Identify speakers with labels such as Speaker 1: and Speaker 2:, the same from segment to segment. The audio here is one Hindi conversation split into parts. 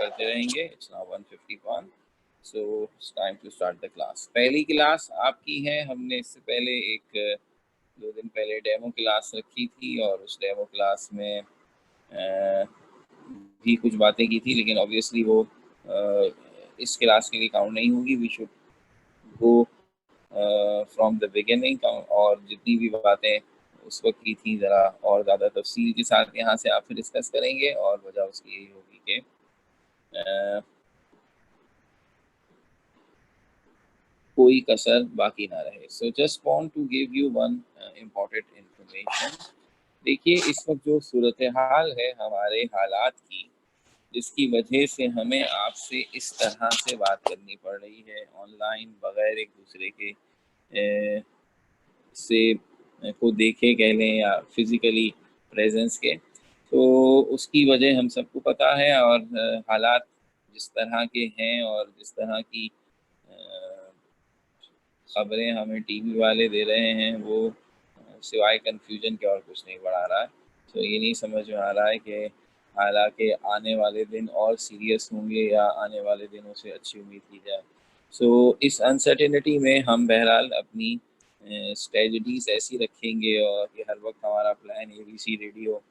Speaker 1: करते रहेंगे। It's now 1:51, so it's time to start the class. पहली क्लास आपकी है। हमने इससे पहले एक 2 दिन पहले डेमो क्लास रखी थी और उस डेमो क्लास में भी कुछ बातें की थी, लेकिन ऑब्वियसली वो इस क्लास के लिए काउंट नहीं होगी। We should go from the beginning, और जितनी भी बातें उस वक्त की थी ज़रा और ज़्यादा तफसील के साथ यहाँ से आपसे डिस्कस करेंगे। और वजह उसकी यही होगी कि कोई कसर बाकी ना रहे। So just want to give you one important information. देखिए, इस वक्त जो सूरत हाल है हमारे हालात की, जिसकी वजह से हमें आपसे इस तरह से बात करनी पड़ रही है ऑनलाइन, बगैर एक दूसरे के से को देखे कह लें या फिज़िकली प्रेजेंस के, तो उसकी वजह हम सबको पता है। और हालात जिस तरह के हैं और जिस तरह की खबरें हमें टीवी वाले दे रहे हैं, वो सिवाय कन्फ्यूजन के और कुछ नहीं बढ़ा रहा है। तो ये नहीं समझ में आ रहा है कि हालांकि आने वाले दिन और सीरियस होंगे या आने वाले दिनों से अच्छी उम्मीद की जाए। सो इस अनसर्टेनिटी में हम बहरहाल अपनी स्ट्रेटजीज ऐसी रखेंगे, और ये हर वक्त हमारा प्लान ABC रेडियो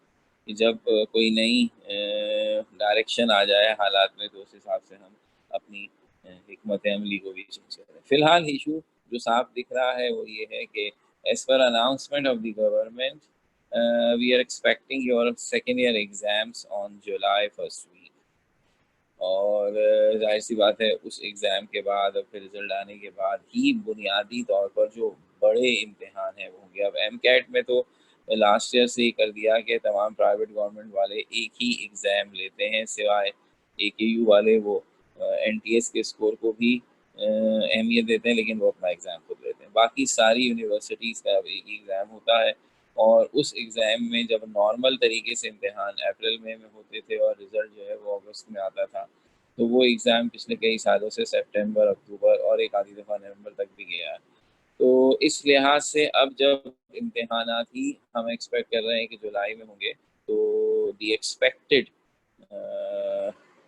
Speaker 1: कि जब कोई नई डायरेक्शन आ जाए हालात में, तो उस हिसाब से हम अपनी हिकमत अमली को भी चेंज करें। फिलहाल इशू जो साफ दिख रहा है वो ये है कि as per announcement of the government, we are expecting your second year exams on July 1st week. और जाहिर सी बात है उस एग्ज़ाम के बाद और फिर रिज़ल्ट आने के बाद ही बुनियादी तौर पर जो बड़े इम्तिहान हैं वो होंगे। अब MCAT में तो लास्ट ईयर से ही कर दिया कि तमाम प्राइवेट गवर्नमेंट वाले एक ही एग्ज़ाम लेते हैं, सिवाय AKU वाले वो NTS के स्कोर को भी अहमियत देते हैं, लेकिन वो अपना एग्ज़ाम खुद लेते हैं। बाकी सारी यूनिवर्सिटीज़ का अब एक ही एग्ज़ाम होता है, और उस एग्ज़ाम में जब नॉर्मल तरीके से इम्तिहान अप्रैल मई में होते थे और रिज़ल्ट जो है वो अगस्त में आता था, तो वो एग्ज़ाम पिछले कई सालों से सितंबर, अक्टूबर और एक आधी दफ़ा नवंबर तक भी गया है। तो इस लिहाज से अब जब इम्तिहानात ही हम एक्सपेक्ट कर रहे हैं कि जुलाई में होंगे, तो the expected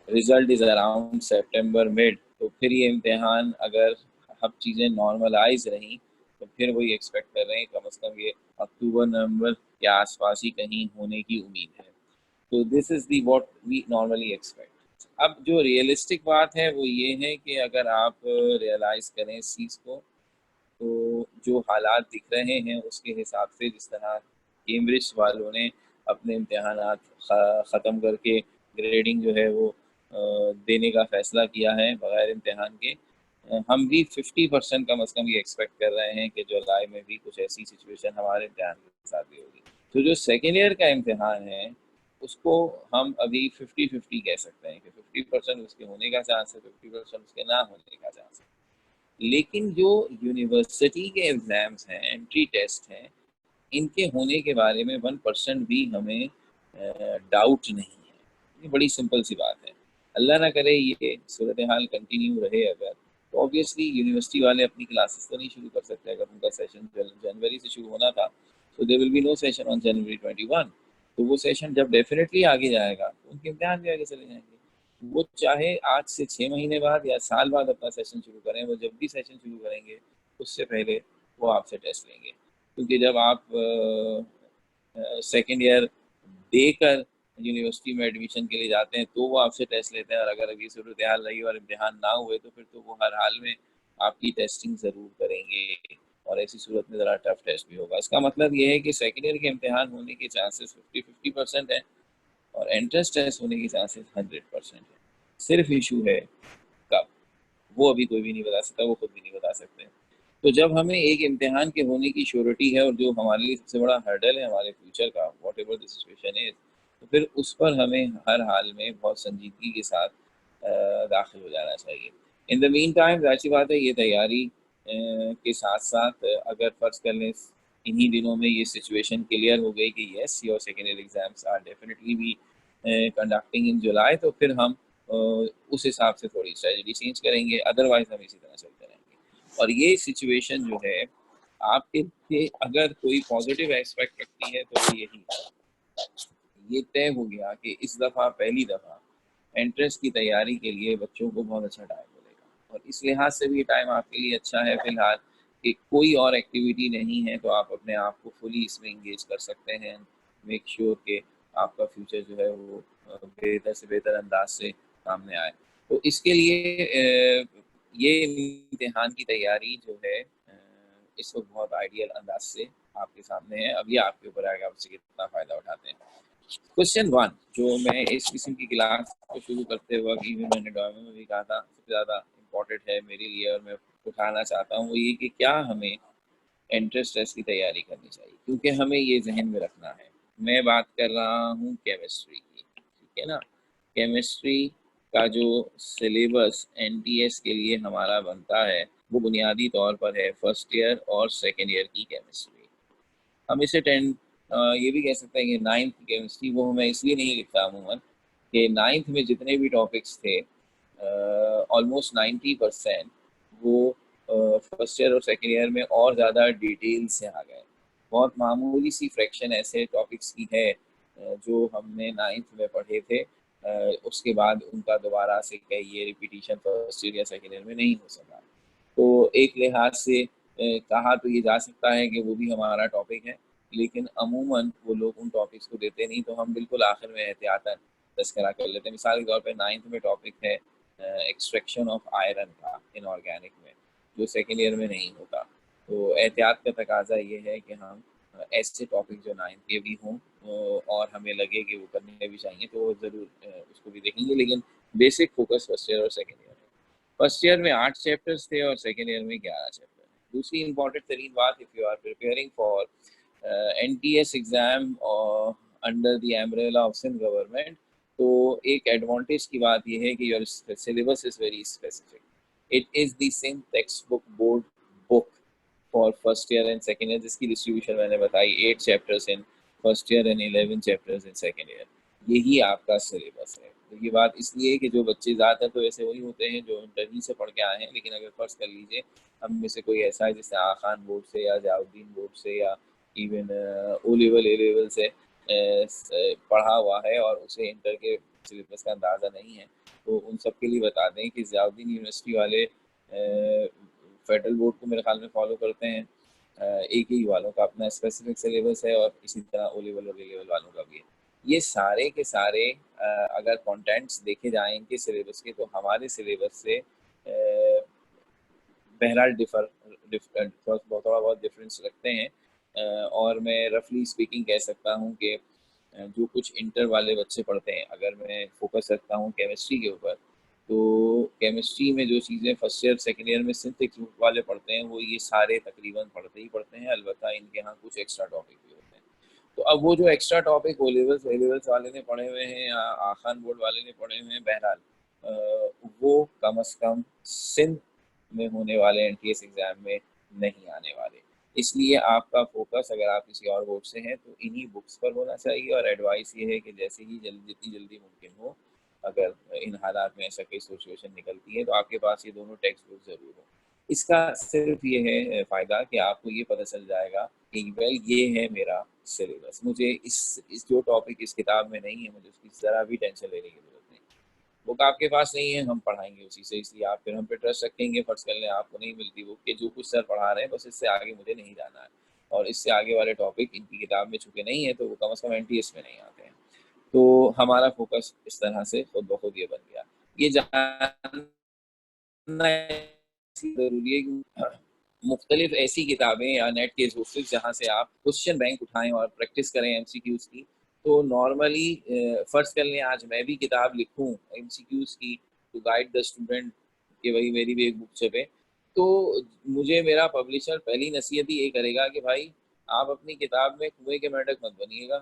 Speaker 1: result is around सितंबर मिड। तो फिर ये इम्तिहान अगर अब चीज़ें नॉर्मलाइज रहीं, तो फिर वही एक्सपेक्ट कर रहे हैं कम से कम ये अक्टूबर नवंबर के आसपास ही कहीं होने की उम्मीद है। तो this is the what we normally expect. अब जो रियलिस्टिक बात है वो ये है कि अगर आप रियलाइज़ करें इस चीज़ को, तो जो हालात दिख रहे हैं उसके हिसाब से, जिस तरह कैम्ब्रिज वालों ने अपने इम्तिहानात ख़त्म करके ग्रेडिंग जो है वो देने का फ़ैसला किया है बग़ैर इम्तिहान के, हम भी 50% कम से कम ये एक्सपेक्ट कर रहे हैं कि जुलाई में भी कुछ ऐसी सिचुएशन हमारे इम्तिहान के साथ भी होगी। तो जो सेकेंड ईयर का इम्तिहान है उसको हम अभी 50-50 कह सकते हैं कि 50% उसके होने का चांस है, 50% उसके ना होने का चांस है। लेकिन जो यूनिवर्सिटी के एग्ज़ाम्स हैं, एंट्री टेस्ट हैं, इनके होने के बारे में 1% भी हमें डाउट नहीं है। ये बड़ी सिंपल सी बात है। अल्लाह ना करे ये सूरत हाल कंटिन्यू रहे अगर, तो ऑब्वियसली यूनिवर्सिटी वाले अपनी क्लासेस तो नहीं शुरू कर सकते। अगर उनका सेशन जनवरी से शुरू होना था, तो there will be no session on January 21। तो वो सेशन जब डेफिनेटली आगे जाएगा, उनके इम्तिहान भी आगे चले जाएंगे। वो चाहे आज से 6 महीने बाद या साल बाद अपना सेशन शुरू करें, वो जब भी सेशन शुरू करेंगे उससे पहले वो आपसे टेस्ट लेंगे। क्योंकि जब आप सेकेंड ईयर देकर यूनिवर्सिटी में एडमिशन के लिए जाते हैं, तो वो आपसे टेस्ट लेते हैं। और अगर अभी सूरत हाल रही और इम्तिहान ना हुए, तो फिर तो वो हर हाल में आपकी टेस्टिंग ज़रूर करेंगे, और ऐसी सूरत में ज़रा टफ टेस्ट भी होगा। इसका मतलब ये है कि सेकेंड ईयर के इम्तिहान होने के चांसेस 50-50% है, और एंट्रेंस टेस्ट होने के चांसेस 100% है। सिर्फ इशू है कब, वो अभी कोई भी नहीं बता सकता, वो खुद भी नहीं बता सकते। तो जब हमें एक इम्तिहान के होने की श्योरिटी है, और जो हमारे लिए सबसे बड़ा हर्डल है हमारे फ्यूचर का, what ever the situation is, तो फिर उस पर हमें हर हाल में बहुत संजीदगी के साथ दाखिल हो जाना चाहिए। इन द मीन टाइम जाहिर सी बात है ये तैयारी के साथ साथ, अगर फ़र्ज़ कर लें इन्हीं दिनों में ये सिचुएशन क्लियर हो गई कि yes your second year exams are definitely be conducting in July, तो फिर हम उस हिसाब से थोड़ी स्ट्रेटजी चेंज करेंगे। अदरवाइज हम इसी तरह चलते रहेंगे। और ये सिचुएशन जो है आपके लिए अगर कोई पॉजिटिव एस्पेक्ट रखती है, तो वो यही है, ये तय हो गया कि इस दफ़ा पहली दफ़ा एंट्रेंस की तैयारी के लिए बच्चों को बहुत अच्छा टाइम मिलेगा। और इस लिहाज से भी टाइम आपके लिए अच्छा है फिलहाल कि कोई और एक्टिविटी नहीं है, तो आप अपने आप को फुली इसमें इंगेज कर सकते हैं। मेक श्योर कि आपका फ्यूचर जो है वो बेहतर से बेहतर अंदाज से सामने आए। तो इसके लिए ये इम्तिहान की तैयारी जो है इस वक्त बहुत आइडियल अंदाज से आपके सामने है। अब ये आपके ऊपर आएगा, आप इससे कितना फ़ायदा उठाते हैं। क्वेश्चन 1 जो मैं इस किस्म की क्लास को शुरू करते वक्त इवन मैंने डॉयमे में भी कहा था, सबसे ज़्यादा इम्पोर्टेंट है मेरे लिए और मैं उठाना चाहता हूँ, वो ये कि क्या हमें एंट्रेंस टेस्ट की तैयारी करनी चाहिए, क्योंकि हमें ये जहन में रखना है। मैं बात कर रहा हूँ केमिस्ट्री की, ठीक है ना। केमिस्ट्री का जो सिलेबस एनटीएस के लिए हमारा बनता है वो बुनियादी तौर पर है फर्स्ट ईयर और सेकेंड ईयर की केमिस्ट्री। हम इसे ये भी कह सकते हैं कि नाइन्थ की केमिस्ट्री, वो मैं इसलिए नहीं लिखता अमूमन कि नाइन्थ में जितने भी टॉपिक्स थे ऑलमोस्ट 90% वो फर्स्ट ईयर और सेकेंड ईयर में और ज़्यादा डिटेल से आ गए। बहुत मामूली सी फ्रैक्शन ऐसे टॉपिक्स की है जो हमने नाइन्थ में पढ़े थे, उसके बाद उनका दोबारा से कहिए रिपीटिशन फर्स्ट ईयर या सेकेंड ईयर में नहीं हो सका। तो एक लिहाज से कहा तो ये जा सकता है कि वो भी हमारा टॉपिक है, लेकिन अमूमन वो लोग उन टॉपिक्स को देते नहीं, तो हम बिल्कुल आखिर में एहतियातन तज़किरा कर लेते हैं। मिसाल के तौर पे नाइन्थ में टॉपिक है एक्सट्रैक्शन ऑफ आयरन का इनऑर्गेनिक में, जो सेकेंड ईयर में नहीं होता। तो एहतियात का तकाजा ये है कि हम ऐसे टॉपिक जो नाइन्थ के भी हों और हमें लगे कि वो करने भी चाहिए, तो ज़रूर उसको भी देखेंगे, लेकिन बेसिक फोकस फर्स्ट ईयर और सेकेंड ईयर है। फर्स्ट ईयर में 8 चैप्टर्स थे और सेकेंड ईयर में 11 चैप्टर हैं। दूसरी इम्पॉर्टेंट तरीन बात, if you are preparing for NTS exam और under the umbrella of Sindh government, तो एक एडवांटेज की बात ये है कि your syllabus is very specific. It is the Sindh text book board book for first year and second year, जिसकी डिस्ट्रीब्यूशन मैंने बताई 8 chapters in first year and 11 chapters in second year. यही आपका सिलेबस है। तो ये बात इसलिए कि जो बच्चे ज़्यादातर तो ऐसे वही होते हैं जो इंटर ही से पढ़ के आए हैं, लेकिन अगर फ़र्ज़ कर लीजिए हम में से कोई ऐसा है जैसे आगा खान बोर्ड से या जयाउद्दीन बोर्ड से या even O level A level से पढ़ा हुआ है और उसे इंटर के सिलेबस का अंदाज़ा नहीं है, तो उन सब के लिए बता दें कि जयाउद्दीन यूनिवर्सिटी वाले फेडरल बोर्ड को मेरे ख्याल में फॉलो करते हैं। एक ही वालों का अपना स्पेसिफिक सिलेबस है और इसी तरह ओ लेवल और ए लेवल वालों का भी है। ये सारे के सारे अगर कंटेंट्स देखे जाएँ इनके सिलेबस के, तो हमारे सिलेबस से बहरहाल डिफरेंट थोड़ा बहुत डिफरेंस रखते हैं। और मैं रफली स्पीकिंग कह सकता हूँ कि जो कुछ इंटर वाले बच्चे पढ़ते हैं, अगर मैं फोकस रखता हूँ केमिस्ट्री के ऊपर, तो केमिस्ट्री में जो चीज़ें फर्स्ट ईयर सेकेंड ईयर में सिंथ वाले पढ़ते हैं वो ये सारे तकरीबन पढ़ते ही पढ़ते हैं, अलबत्ता इनके यहाँ कुछ एक्स्ट्रा टॉपिक भी होते हैं। तो अब वो जो extra topic O levels A levels वाले ने पढ़े हुए हैं या आखान बोर्ड वाले ने पढ़े हुए हैं, बहरहाल वो कम अज़ कम सिंध में होने वाले एनटीएस एग्ज़ाम में नहीं आने वाले। इसलिए आपका फ़ोकस अगर आप किसी और बोर्ड से हैं तो इन्हीं बुक्स पर होना चाहिए, और एडवाइस ये है कि जैसे ही जितनी जल्दी मुमकिन हो, अगर इन हालात में ऐसा कोई सिचुएशन निकलती है, तो आपके पास ये दोनों टेक्स्ट बुक ज़रूर हो। इसका सिर्फ ये है फ़ायदा कि आपको ये पता चल जाएगा कि वेल ये है मेरा सिलेबस, मुझे इस जो टॉपिक इस किताब में नहीं है, मुझे उसकी ज़रा भी टेंशन लेने की ज़रूरत नहीं। बुक आपके पास नहीं है, हम पढ़ाएँगे उसी से, इसलिए आप फिर हम पे ट्रस्ट रखेंगे। फ़र्ज़ कर लें आपको नहीं मिलती बुक कि जो कुछ सर पढ़ा रहे हैं बस इससे आगे मुझे नहीं जाना है, और इससे आगे वाले टॉपिक इनकी किताब में चूँकि नहीं है, तो वो कम से कम एनटीएस में नहीं आते हैं। तो हमारा फ़ोकस इस तरह से खुद ब खुद ये बन गया। ये जानना ज़रूरी है कि मुख्तलिफ़ ऐसी किताबें या नेट के सोर्सेज़ जहाँ से आप क्वेश्चन बैंक उठाएँ और प्रैक्टिस करें एमसीक्यूज़ की। तो नॉर्मली फ़र्ज़ कर लें आज मैं भी किताब लिखूँ एमसीक्यूज़ की टू गाइड द स्टूडेंट, कि वही मेरी भी एक बुक छपे, तो मुझे मेरा पब्लिशर पहली नसीहत ही ये करेगा कि भाई आप अपनी किताब में कुएँ के मेंढक मत बनिएगा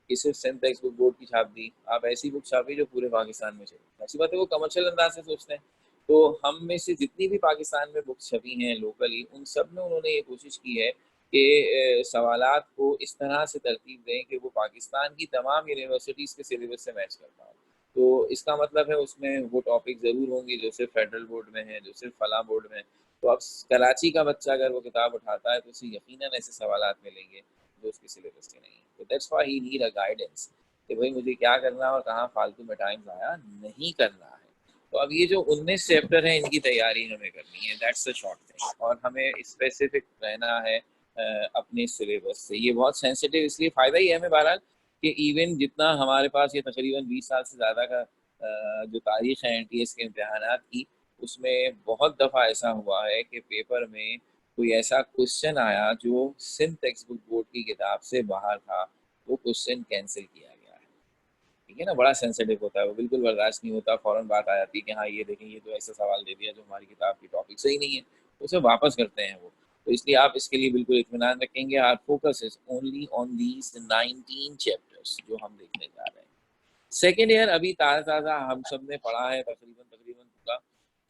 Speaker 1: कि सिर्फ़ सिंध टेक्स्ट बुक बोर्ड की छाप दी। आप ऐसी बुक छापिए जो पूरे पाकिस्तान में चले। ऐसी बात है वो कमर्शियल अंदाज़ से सोचते हैं। तो हम में से जितनी भी पाकिस्तान में बुक्स छपी हैं लोकली, उन सब में उन्होंने ये कोशिश की है कि सवालात को इस तरह से तरतीब दें कि वो पाकिस्तान की तमाम यूनिवर्सिटीज़ के सिलेबस से मैच कर पाएँ। तो इसका मतलब है उसमें वो टॉपिक ज़रूर होंगे जो सिर्फ़ फेडरल बोर्ड में हैं, जो सिर्फ़ फलाँ बोर्ड में हैं। तो अब कराची का बच्चा अगर वो किताब उठाता है तो उसे यकीनन ऐसे सवालात मिलेंगे जो उसके सिलेबस के नहीं हैं। तो that's why he need a guidance. कि भाई मुझे क्या करना है और कहाँ फालतू में टाइम ज़ाया नहीं करना है। तो अब ये जो 19 चैप्टर हैं इनकी तैयारी हमें करनी है, दैट्स द शॉर्ट थिंग। और हमें स्पेसिफिक रहना है अपने सिलेबस से। ये बहुत सेंसिटिव इसलिए फ़ायदा ही है हमें बहरहाल कि इवन जितना हमारे पास ये तकरीबन 20 साल से ज़्यादा का जो तारीख है एनटीएस के इम्तहानात की, उसमें बहुत दफ़ा ऐसा हुआ है कि पेपर में कोई ऐसा क्वेश्चन आया जो सिंध टेक्स्ट बुक बोर्ड की किताब से बाहर था, वो क्वेश्चन कैंसिल किया गया है। ठीक है ना, बड़ा सेंसिटिव होता है, वो बिल्कुल बर्दाश्त नहीं होता, फ़ौरन बात आ जाती है कि हाँ ये देखें ये तो ऐसा सवाल दे दिया जो हमारी किताब की टॉपिक सही नहीं है, उसे वापस करते हैं वो। तो इसलिए आप इसके लिए बिल्कुल इत्मीनान रखेंगे। Our focus is only on these 19 chapters जो हम देखने जा रहे हैं। सेकेंड ईयर अभी ताज़ा हम सब ने पढ़ा है तकरीबन पूरा,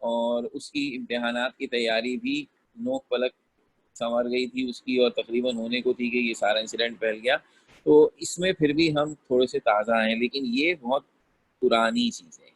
Speaker 1: और उसकी इम्तहानात की तैयारी भी नोक पलक संवर गई थी उसकी, और तकरीबन होने को थी कि ये सारा इंसिडेंट फैल गया। तो इसमें फिर भी हम थोड़े से ताज़ा हैं, लेकिन ये बहुत पुरानी चीज़ें हैं।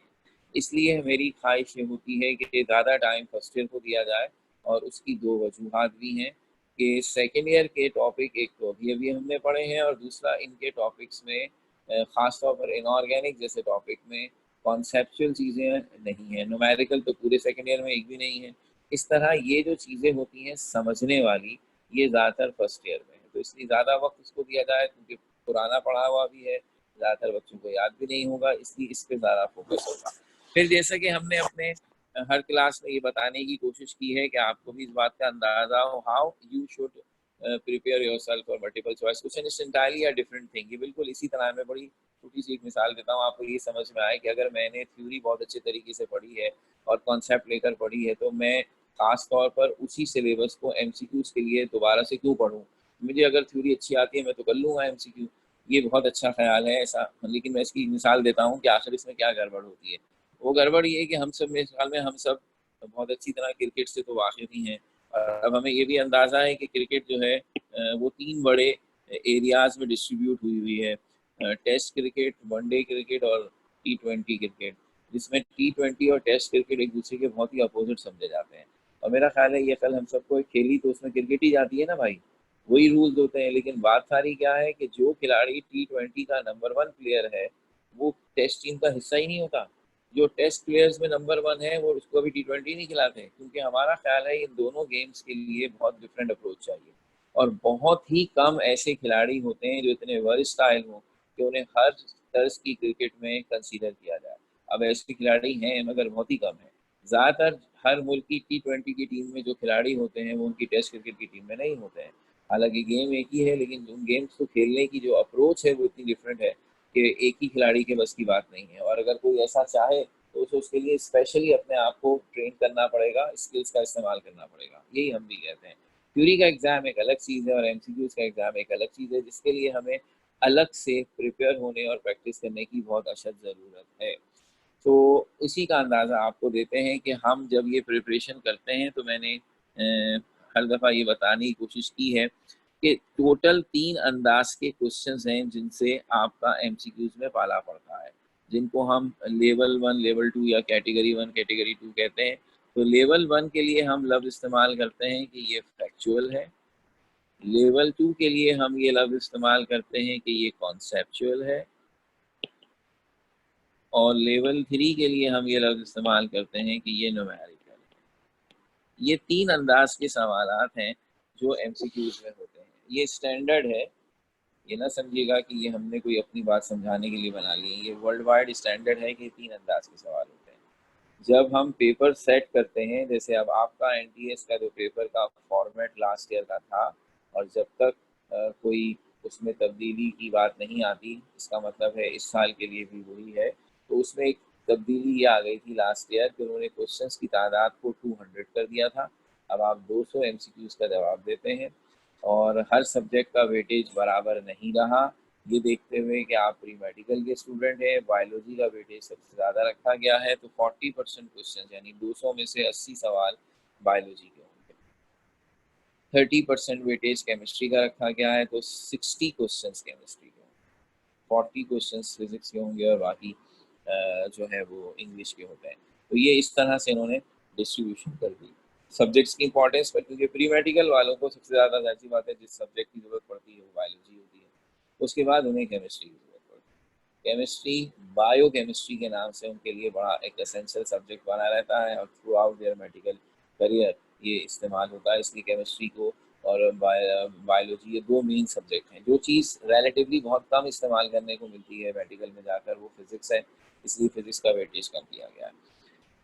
Speaker 1: इसलिए मेरी ख्वाहिश ये होती है कि ज़्यादा टाइम फर्स्ट ईयर को दिया जाए, और उसकी दो वजूहात भी हैं कि सेकेंड ईयर के टॉपिक एक तो अभी हमने पढ़े हैं, और दूसरा इनके टॉपिक्स में ख़ास तौर पर इनऑर्गेनिक जैसे टॉपिक में कॉन्सेप्चुअल चीज़ें नहीं हैं। न्यूमेरिकल तो पूरे सेकेंड ईयर में एक भी नहीं है। इस तरह ये जो चीज़ें होती हैं समझने वाली, ये ज़्यादातर फर्स्ट ईयर में है। तो इसलिए ज़्यादा वक्त उसको दिया जाए, क्योंकि पुराना पढ़ा हुआ भी है, ज़्यादातर बच्चों को याद भी नहीं होगा, इसलिए इस पे ज़्यादा फोकस होगा। फिर जैसा कि हमने अपने हर क्लास में ये बताने की कोशिश की है कि आपको भी इस बात का अंदाज़ा हो how you should prepare yourself for multiple choice question. It's entirely a different thing. ये बिल्कुल इसी तरह मैं बड़ी छोटी सी एक मिसाल देता हूँ, आपको ये समझ में आए कि अगर मैंने थ्योरी बहुत अच्छे तरीके से पढ़ी है और कॉन्सेप्ट लेकर पढ़ी है, तो मैं खास तौर पर उसी सिलेबस को एमसीक्यूज के लिए दोबारा से क्यों पढूं। मुझे अगर थ्योरी अच्छी आती है मैं तो कर लूँगा एमसीक्यू, ये बहुत अच्छा ख्याल है ऐसा। लेकिन मैं इसकी मिसाल देता हूँ कि आखिर इसमें क्या गड़बड़ होती है। वो गड़बड़ ये है कि हम सब, मेरे ख्याल में हम सब बहुत अच्छी तरह क्रिकेट से तो वाकिफ ही हैं, और अब हमें ये भी अंदाज़ा है कि क्रिकेट जो है वो 3 बड़े एरियाज़ में डिस्ट्रीब्यूट हुई है। टेस्ट क्रिकेट, वनडे क्रिकेट और टी20 क्रिकेट, जिसमें टी20 और टेस्ट क्रिकेट एक दूसरे के बहुत ही अपोजिट समझे जाते हैं। और मेरा ख्याल है ये कल हम सबको खेली तो उसमें क्रिकेट ही जाती है ना भाई, वही रूल्स होते हैं। लेकिन बात सारी क्या है कि जो खिलाड़ी टी20 का नंबर 1 प्लेयर है, वो टेस्ट टीम का हिस्सा ही नहीं होता। जो टेस्ट प्लेयर्स में नंबर 1 है वो उसको अभी टी20 नहीं खिलाते, क्योंकि हमारा ख्याल है इन दोनों गेम्स के लिए बहुत डिफरेंट अप्रोच चाहिए, और बहुत ही कम ऐसे खिलाड़ी होते हैं जो इतने वर्सटाइल हों कि उन्हें हर तर्ज की क्रिकेट में कंसीडर किया जाए। अब ऐसे खिलाड़ी हैं मगर बहुत ही कम है। ज़्यादातर हर मुल्क की टी20 की टीम में जो खिलाड़ी होते हैं वो उनकी टेस्ट क्रिकेट की टीम में नहीं होते हैं। हालांकि गेम एक ही है, लेकिन उन गेम्स को खेलने की जो अप्रोच है वो इतनी डिफरेंट है कि एक ही खिलाड़ी के बस की बात नहीं है। और अगर कोई ऐसा चाहे तो उसे उसके लिए स्पेशली अपने आप को ट्रेन करना पड़ेगा, स्किल्स का इस्तेमाल करना पड़ेगा। यही हम भी कहते हैं। थ्योरी का एग्ज़ाम एक अलग चीज़ है और एमसीक्यूज़ का एग्ज़ाम एक अलग चीज़ है, जिसके लिए हमें अलग से प्रिपेयर होने और प्रैक्टिस करने की बहुत अशद ज़रूरत है। तो इसी का अंदाज़ा आपको देते हैं कि हम जब ये प्रिपरेशन करते हैं, तो मैंने हर दफ़ा ये बताने की कोशिश की है कि टोटल 3 अंदाज़ के क्वेश्चंस हैं जिनसे आपका एमसीक्यूज़ में पाला पड़ता है, जिनको हम लेवल 1, लेवल 2 या कैटेगरी 1, कैटेगरी 2 कहते हैं। तो लेवल 1 के लिए हम लफ्ज़ इस्तेमाल करते हैं कि ये फैक्चुअल है। लेवल 2 के लिए हम ये लफ्ज़ इस्तेमाल करते हैं कि ये कॉन्सेप्चुअल है। और लेवल 3 के लिए हम ये लफ्ज़ इस्तेमाल करते हैं कि ये न्यूमेरिकल है। ये 3 अंदाज़ के सवालात हैं जो एमसीक्यूज़ में होते हैं। ये स्टैंडर्ड है, ये ना समझिएगा कि ये हमने कोई अपनी बात समझाने के लिए बना ली है। ये वर्ल्ड वाइड स्टैंडर्ड है कि 3 अंदाज़ के सवाल होते हैं। जब हम पेपर सेट करते हैं, जैसे अब आपका एनटीएस का जो पेपर का फॉर्मेट लास्ट ईयर का था, और जब तक कोई उसमें तब्दीली की बात नहीं आती, इसका मतलब है इस साल के लिए भी वही है। तो उसमें एक तब्दीली ये आ गई थी लास्ट ईयर कि उन्होंने क्वेश्चंस की तादाद को 200 कर दिया था। अब आप 200 एमसीक्यूज़ का जवाब देते हैं, और हर सब्जेक्ट का वेटेज बराबर नहीं रहा। ये देखते हुए कि आप प्री मेडिकल के स्टूडेंट हैं, बायोलॉजी का वेटेज सबसे ज़्यादा रखा गया है, तो 40% क्वेश्चन यानी 200 में से 80 सवाल बायोलॉजी के होंगे। 30% वेटेज केमिस्ट्री का रखा गया है, तो 60 क्वेश्चन केमिस्ट्री के होंगे, 40 क्वेश्चन फिजिक्स के होंगे, और बाकी जो है वो इंग्लिश के होते हैं। तो ये इस तरह से इन्होंने डिस्ट्रीब्यूशन कर दी सब्जेक्ट्स की इंपॉर्टेंस पर, क्योंकि प्री मेडिकल वालों को सबसे ज़्यादा ऐसी बात है जिस सब्जेक्ट की ज़रूरत पड़ती है वो बायोलॉजी होती है, उसके बाद उन्हें केमिस्ट्री की ज़रूरत पड़ती है। केमिस्ट्री बायोकेमिस्ट्री के नाम से उनके लिए बड़ा एक एसेंशियल सब्जेक्ट बना रहता है और through out their medical career ये इस्तेमाल होता है। इसलिए केमिस्ट्री को और बायोलॉजी ये दो मेन सब्जेक्ट हैं। जो चीज़ रिलेटिवली बहुत कम इस्तेमाल करने को मिलती है मेडिकल में जाकर वो फिज़िक्स है, इसलिए फिज़िक्स का वेटेज कम किया गया है।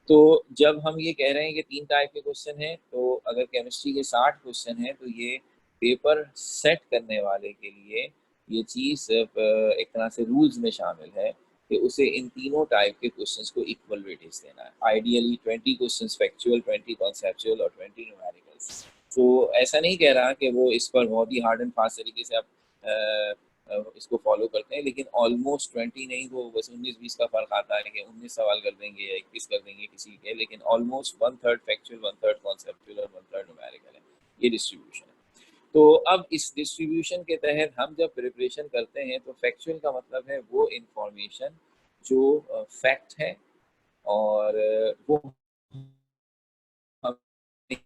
Speaker 1: तो जब हम ये कह रहे हैं कि 3 टाइप के क्वेश्चन हैं, तो अगर केमिस्ट्री के 60 क्वेश्चन हैं, तो ये पेपर सेट करने वाले के लिए ये चीज़ एक तरह से रूल्स में शामिल है कि उसे इन तीनों टाइप के क्वेश्चंस को इक्वल वेटेज देना है। आइडियली 20 क्वेश्चंस फैक्चुअल, 20 कॉन्सेप्चुअल और 20 न्यूमेरिकल्स। तो ऐसा नहीं कह रहा कि वो इस पर बहुत ही हार्ड एंड फास्ट तरीके से आप इसको फॉलो करते हैं, लेकिन ऑलमोस्ट 20 नहीं तो बस 19-20 का फ़र्क आता है कि 19 सवाल कर देंगे या 21 कर देंगे किसी के, लेकिन ऑलमोस्ट 1/3 फैक्चुअल, 1/3 कॉन्सेप्चुअल और 1/3 न्यूमेरिकल है। ये डिस्ट्रीब्यूशन है। तो अब इस डिस्ट्रीब्यूशन के तहत हम जब प्रिपरेशन करते हैं तो फैक्चुअल का मतलब है वो इंफॉर्मेशन जो फैक्ट है और वो हमें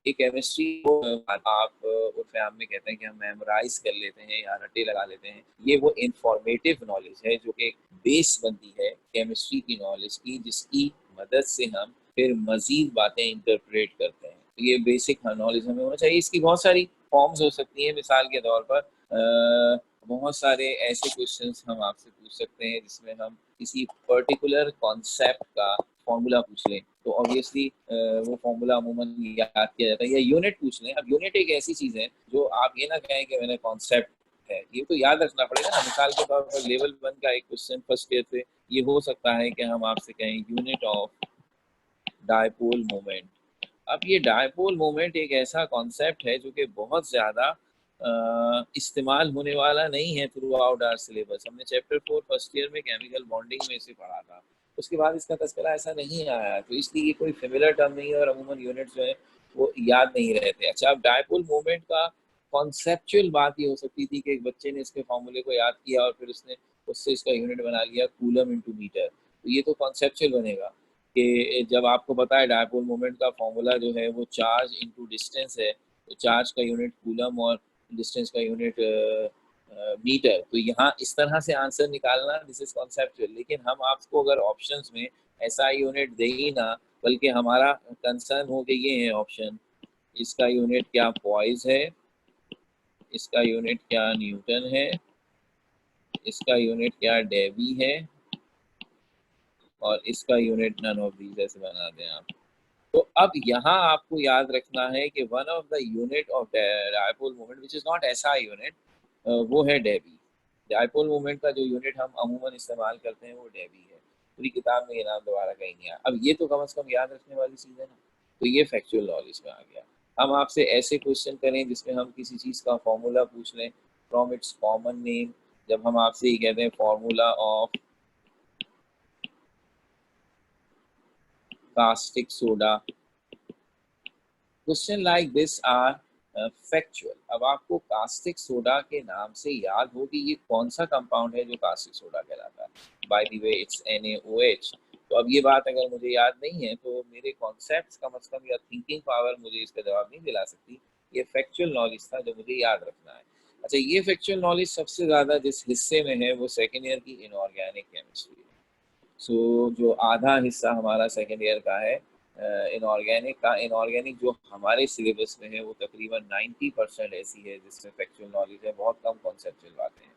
Speaker 1: ये केमिस्ट्री को आप उर्फ आम में कहते हैं कि हम मेमोराइज कर लेते हैं या रट्टे लगा लेते हैं। ये वो इंफॉर्मेटिव नॉलेज है जो कि एक बेस बनती है केमिस्ट्री की नॉलेज की, जिसकी मदद से हम फिर मजीद बातें इंटरप्रेट करते हैं। तो ये बेसिक नॉलेज हमें होना चाहिए। इसकी बहुत सारी फॉर्म्स हो सकती हैं। मिसाल के तौर पर बहुत सारे ऐसे क्वेश्चंस हम आपसे पूछ सकते हैं जिसमें हम किसी पर्टिकुलर कॉन्सेप्ट का फॉर्मूला पूछ लें, तो ऑब्वियसली वो फॉर्मूला अमूमन याद किया जाता है, या यूनिट पूछ लें। अब यूनिट एक ऐसी चीज़ है जो आप ये ना कहें कि मैंने कॉन्सेप्ट है, ये तो याद रखना पड़ेगा ना। मिसाल के तौर पर लेवल 1 का एक क्वेश्चन फर्स्ट ईयर से ये हो सकता है कि हम आपसे कहें यूनिट ऑफ डायपोल मोमेंट। अब ये डायपोल मोमेंट एक ऐसा कॉन्सेप्ट है जो कि बहुत ज़्यादा इस्तेमाल होने वाला नहीं है थ्रू आउट आवर सिलेबस। हमने चैप्टर 4 फर्स्ट ईयर में केमिकल बॉन्डिंग में इसे पढ़ा था, उसके बाद इसका तस्करा ऐसा नहीं आया, तो इसलिए ये कोई फेमिलर टर्म नहीं है और अमूमन यूनिट जो है वो याद नहीं रहते। अच्छा, अब डायपोल मोमेंट का कॉन्सेप्चुअल बात ये हो सकती थी कि एक बच्चे ने इसके फॉर्मूले को याद किया और फिर उसने उससे इसका यूनिट बना लिया कूलम इंटू मीटर, तो ये तो कॉन्सेप्चुअल बनेगा कि जब आपको पता है डायपोल मोमेंट का फॉर्मूला जो है वो चार्ज इनटू डिस्टेंस है, तो चार्ज का यूनिट कूलम और डिस्टेंस का यूनिट मीटर, तो यहाँ इस तरह से आंसर निकालना दिस इज कॉन्सेप्चुअल। लेकिन हम आपको अगर ऑप्शंस में ऐसा यूनिट दे ही ना, बल्कि हमारा कंसर्न हो कि ये है ऑप्शन, इसका यूनिट क्या पॉइस है, इसका यूनिट क्या न्यूटन है, इसका यूनिट क्या डेवी है और इसका यूनिट नन ऑफ दीज, ऐसे बना दें आप। तो अब यहाँ आपको याद रखना है कि one of the unit of dipole moment which is not SI unit, वो है डेबी। डायपोल मोमेंट का जो यूनिट हम अमूमन इस्तेमाल करते हैं वो डेबी है। पूरी किताब में ये नाम दोबारा कहीं नहीं आया। अब ये तो कम से कम याद रखने वाली चीज़ है ना। तो ये फैक्चुअल नॉलेज में आ गया। हम आपसे ऐसे क्वेश्चन करें जिसमें हम किसी चीज़ का फॉर्मूला पूछ लें फ्रॉम इट्स कॉमन नेम। जब हम आपसे ये कहते हैं formula of caustic soda, question like this are factual. अब आपको कास्टिक सोडा के नाम से याद हो कि ये कौन सा कंपाउंड है जो कास्टिक सोडा कहलाता है। By the way it's NaOH। तो अब ये बात अगर मुझे याद नहीं है तो मेरे कॉन्सेप्ट्स का मतलब या थिंकिंग पावर मुझे इसका जवाब नहीं दिला सकती। ये फैक्चुअल नॉलेज था जो मुझे याद रखना है। अच्छा, ये फैक्चुअल नॉलेज सबसे ज़्यादा जिस हिस्से में है वो सेकेंड ईयर की इनऑर्गेनिक केमिस्ट्री है। सो जो आधा हिस्सा हमारा सेकेंड ईयर का है इनऑर्गेनिक का, इनऑर्गेनिक जो हमारे सिलेबस में है वो तकरीबन 90% ऐसी है जिसमें फैक्चुअल नॉलेज है, बहुत कम कॉन्सेप्चुअल बातें हैं।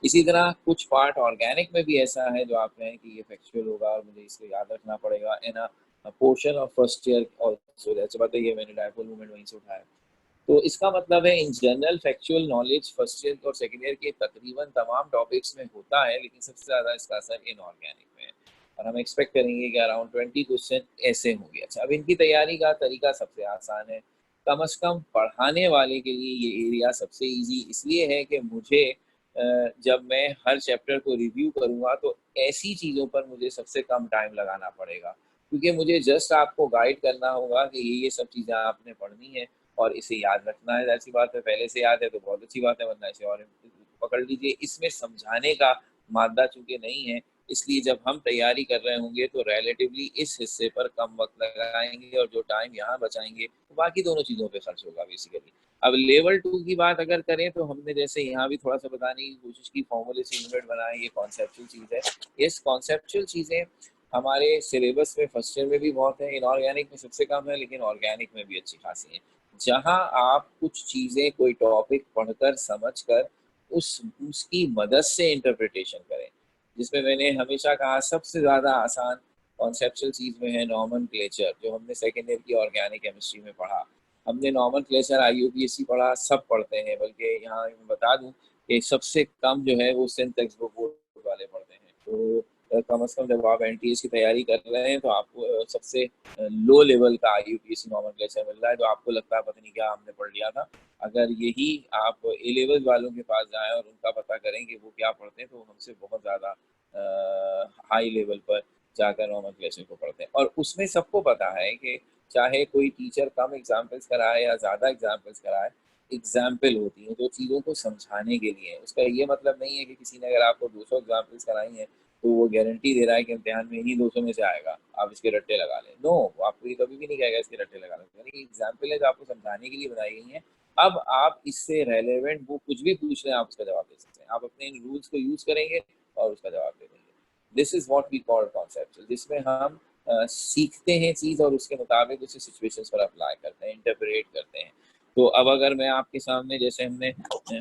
Speaker 1: इसी तरह कुछ पार्ट ऑर्गेनिक में भी ऐसा है जो आप कहें कि ये फैक्चुअल होगा और मुझे इसको याद रखना पड़ेगा in a portion of first year also. जैसे बताइए मैंने डायपोल मूवमेंट वहीं से उठाया, तो इसका मतलब है in general factual knowledge first year और सेकेंड ईयर के तकरीबन तमाम टॉपिक्स में होता है, लेकिन सबसे ज़्यादा इसका असर इनऑर्गेनिक में है और हम एक्सपेक्ट करेंगे कि अराउंड 20 क्वेश्चन ऐसे होंगे। अच्छा, अब इनकी तैयारी का तरीका सबसे आसान है। कम अज़ कम पढ़ाने वाले के लिए ये एरिया सबसे ईजी इसलिए है कि मुझे जब मैं हर चैप्टर को रिव्यू करूँगा तो ऐसी चीज़ों पर मुझे सबसे कम टाइम लगाना पड़ेगा, क्योंकि मुझे जस्ट आपको गाइड करना होगा कि ये सब चीज़ें आपने पढ़नी है और इसे याद रखना है। ऐसी बात है, पहले से याद है तो बहुत अच्छी बात है, वरना इसे और पकड़ लीजिए। इसमें समझाने का मादा चूंकि नहीं है, इसलिए जब हम तैयारी कर रहे होंगे तो रिलेटिवली इस हिस्से पर कम वक्त लगाएंगे और जो टाइम यहाँ बचाएंगे तो बाकी दोनों चीज़ों पे खर्च होगा बेसिकली। अब लेवल 2 की बात अगर करें तो हमने जैसे यहाँ भी थोड़ा सा बताने की कोशिश की, फॉर्मूले से यूनिट बनाए, ये कॉन्सेप्चुअल चीज़ है। ये कॉन्सेप्चुअल चीज़ें हमारे सिलेबस में फर्स्ट ईयर में भी बहुत है, इनऑर्गेनिक में सबसे कम है, लेकिन ऑर्गेनिक में भी अच्छी खासी है। जहाँ आप कुछ चीज़ें कोई टॉपिक पढ़कर समझकर उसकी मदद से इंटरप्रिटेशन करें, जिसमें मैंने हमेशा कहा सबसे ज़्यादा आसान कॉन्सेप्चुअल चीज़ में है नॉमेनक्लेचर, जो हमने सेकेंड ईयर की ऑर्गेनिक केमिस्ट्री में पढ़ा। हमने नॉमेनक्लेचर IUPAC पढ़ा, सब पढ़ते हैं, बल्कि यहाँ मैं बता दूं कि सबसे कम जो है वो सिंथ टेक्स्ट बुक बोर्ड वाले पढ़ते हैं। तो कम से कम जब आप NTS की तैयारी कर रहे हैं तो आपको सबसे लो लेवल का IUPAC नॉमेनक्लेचर मिल रहा है, जो आपको लगता है पता नहीं क्या हमने पढ़ लिया था। अगर यही आप A लेवल वालों के पास जाएं और उनका पता करें कि वो क्या पढ़ते हैं, तो हमसे बहुत ज़्यादा हाई लेवल पर जाकर नॉमेनक्लेचर को पढ़ते हैं। और उसमें सबको पता है कि चाहे कोई टीचर कम एग्जाम्पल्स कराए या ज़्यादा एग्जाम्पल्स कराए, एग्जाम्पल होती हैं जो चीज़ों को समझाने के लिए है। उसका ये मतलब नहीं है कि किसी ने अगर आपको 200 एग्जाम्पल्स कराई हैं तो वो गारंटी दे रहा है कि इम्तिहान में इन्हीं 200 में से आएगा, आप इसके रट्टे लगा लें। नो, वो आपको ये कभी भी नहीं कहेगा इसके रट्टे लगा लें, यानी एग्जाम्पल है जो आपको समझाने के लिए बनाई गई है। अब आप इससे रेलेवेंट वो कुछ भी पूछ रहे हैं, आप उसका जवाब दे सकते हैं। आप अपने इन रूल्स को यूज़ करेंगे और उसका जवाब दे देंगे। This is what we call conceptual, जिसमें हम सीखते हैं चीज़ और उसके मुताबिक उसे सिचुएशंस पर अप्लाई करते हैं, इंटरप्रेट करते हैं। तो अब अगर मैं आपके सामने, जैसे हमने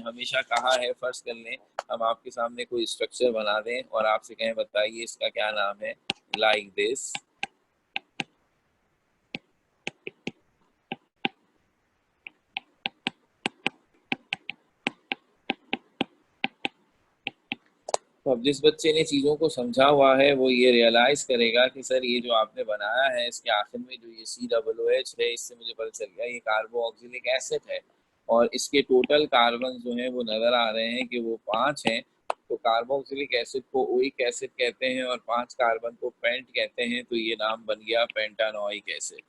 Speaker 1: हमेशा कहा है, फर्ज कर लें हम आपके सामने कोई स्ट्रक्चर बना दें और आपसे कहें बताइए इसका क्या नाम है, लाइक दिस। तो अब जिस बच्चे ने चीज़ों को समझा हुआ है वो ये रियलाइज़ करेगा कि सर ये जो आपने बनाया है इसके आखिर में जो ये COOH है, इससे मुझे पता चल गया ये कार्बोक्सिलिक एसिड है और इसके टोटल कार्बन जो हैं वो नज़र आ रहे हैं कि वो 5 हैं। तो कार्बोक्सिलिक एसिड को ओइक एसिड कहते हैं और 5 कार्बन को पेंट कहते हैं, तो ये नाम बन गया पेंटानोइक एसिड।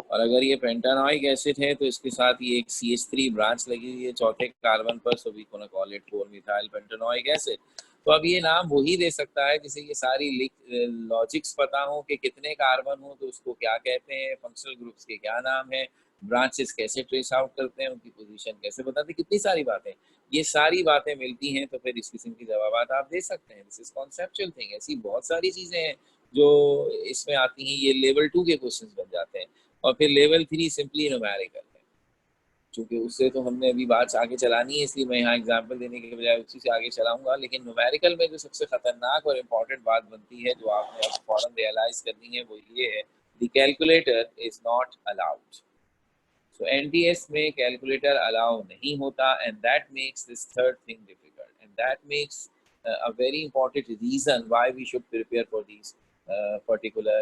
Speaker 1: और अगर ये पेंटानोइक एसिड है तो इसके साथ ये एक CH3 ब्रांच लगी हुई है चौथे कार्बन पर, so we gonna call it 4 methyl pentanoic acid. तो अब ये नाम वही दे सकता है जिसे ये सारी लॉजिक्स पता हो कि कितने कार्बन हो तो उसको क्या कहते हैं, फंक्शनल ग्रुप्स के क्या नाम है, ब्रांचेस कैसे ट्रेस आउट करते हैं, उनकी पोजीशन कैसे बताते हैं, कितनी सारी बातें, ये सारी बातें मिलती हैं तो फिर इस किस्म की जवाब आप दे सकते हैं। This is conceptual thing. ऐसी बहुत सारी चीज़ें हैं जो इसमें आती हैं, ये लेवल 2 के क्वेश्चन बन जाते हैं। और फिर लेवल 3 सिंपली न्यूमेरिकल है, क्योंकि उससे तो हमने अभी बात आगे चलानी है, इसलिए मैं यहाँ एग्जांपल देने के बजाय उसी से आगे चलाऊंगा। लेकिन न्यूमेरिकल में जो सबसे खतरनाक और इम्पॉर्टेंट बात बनती है, जो आपने अब फौरन रियलाइज करनी है, वो ये है the calculator is not allowed. So NTS में कैलकुलेटर अलाउ नहीं होता, and that makes this third thing difficult, and that makes a very important reason why we should prepare for these particular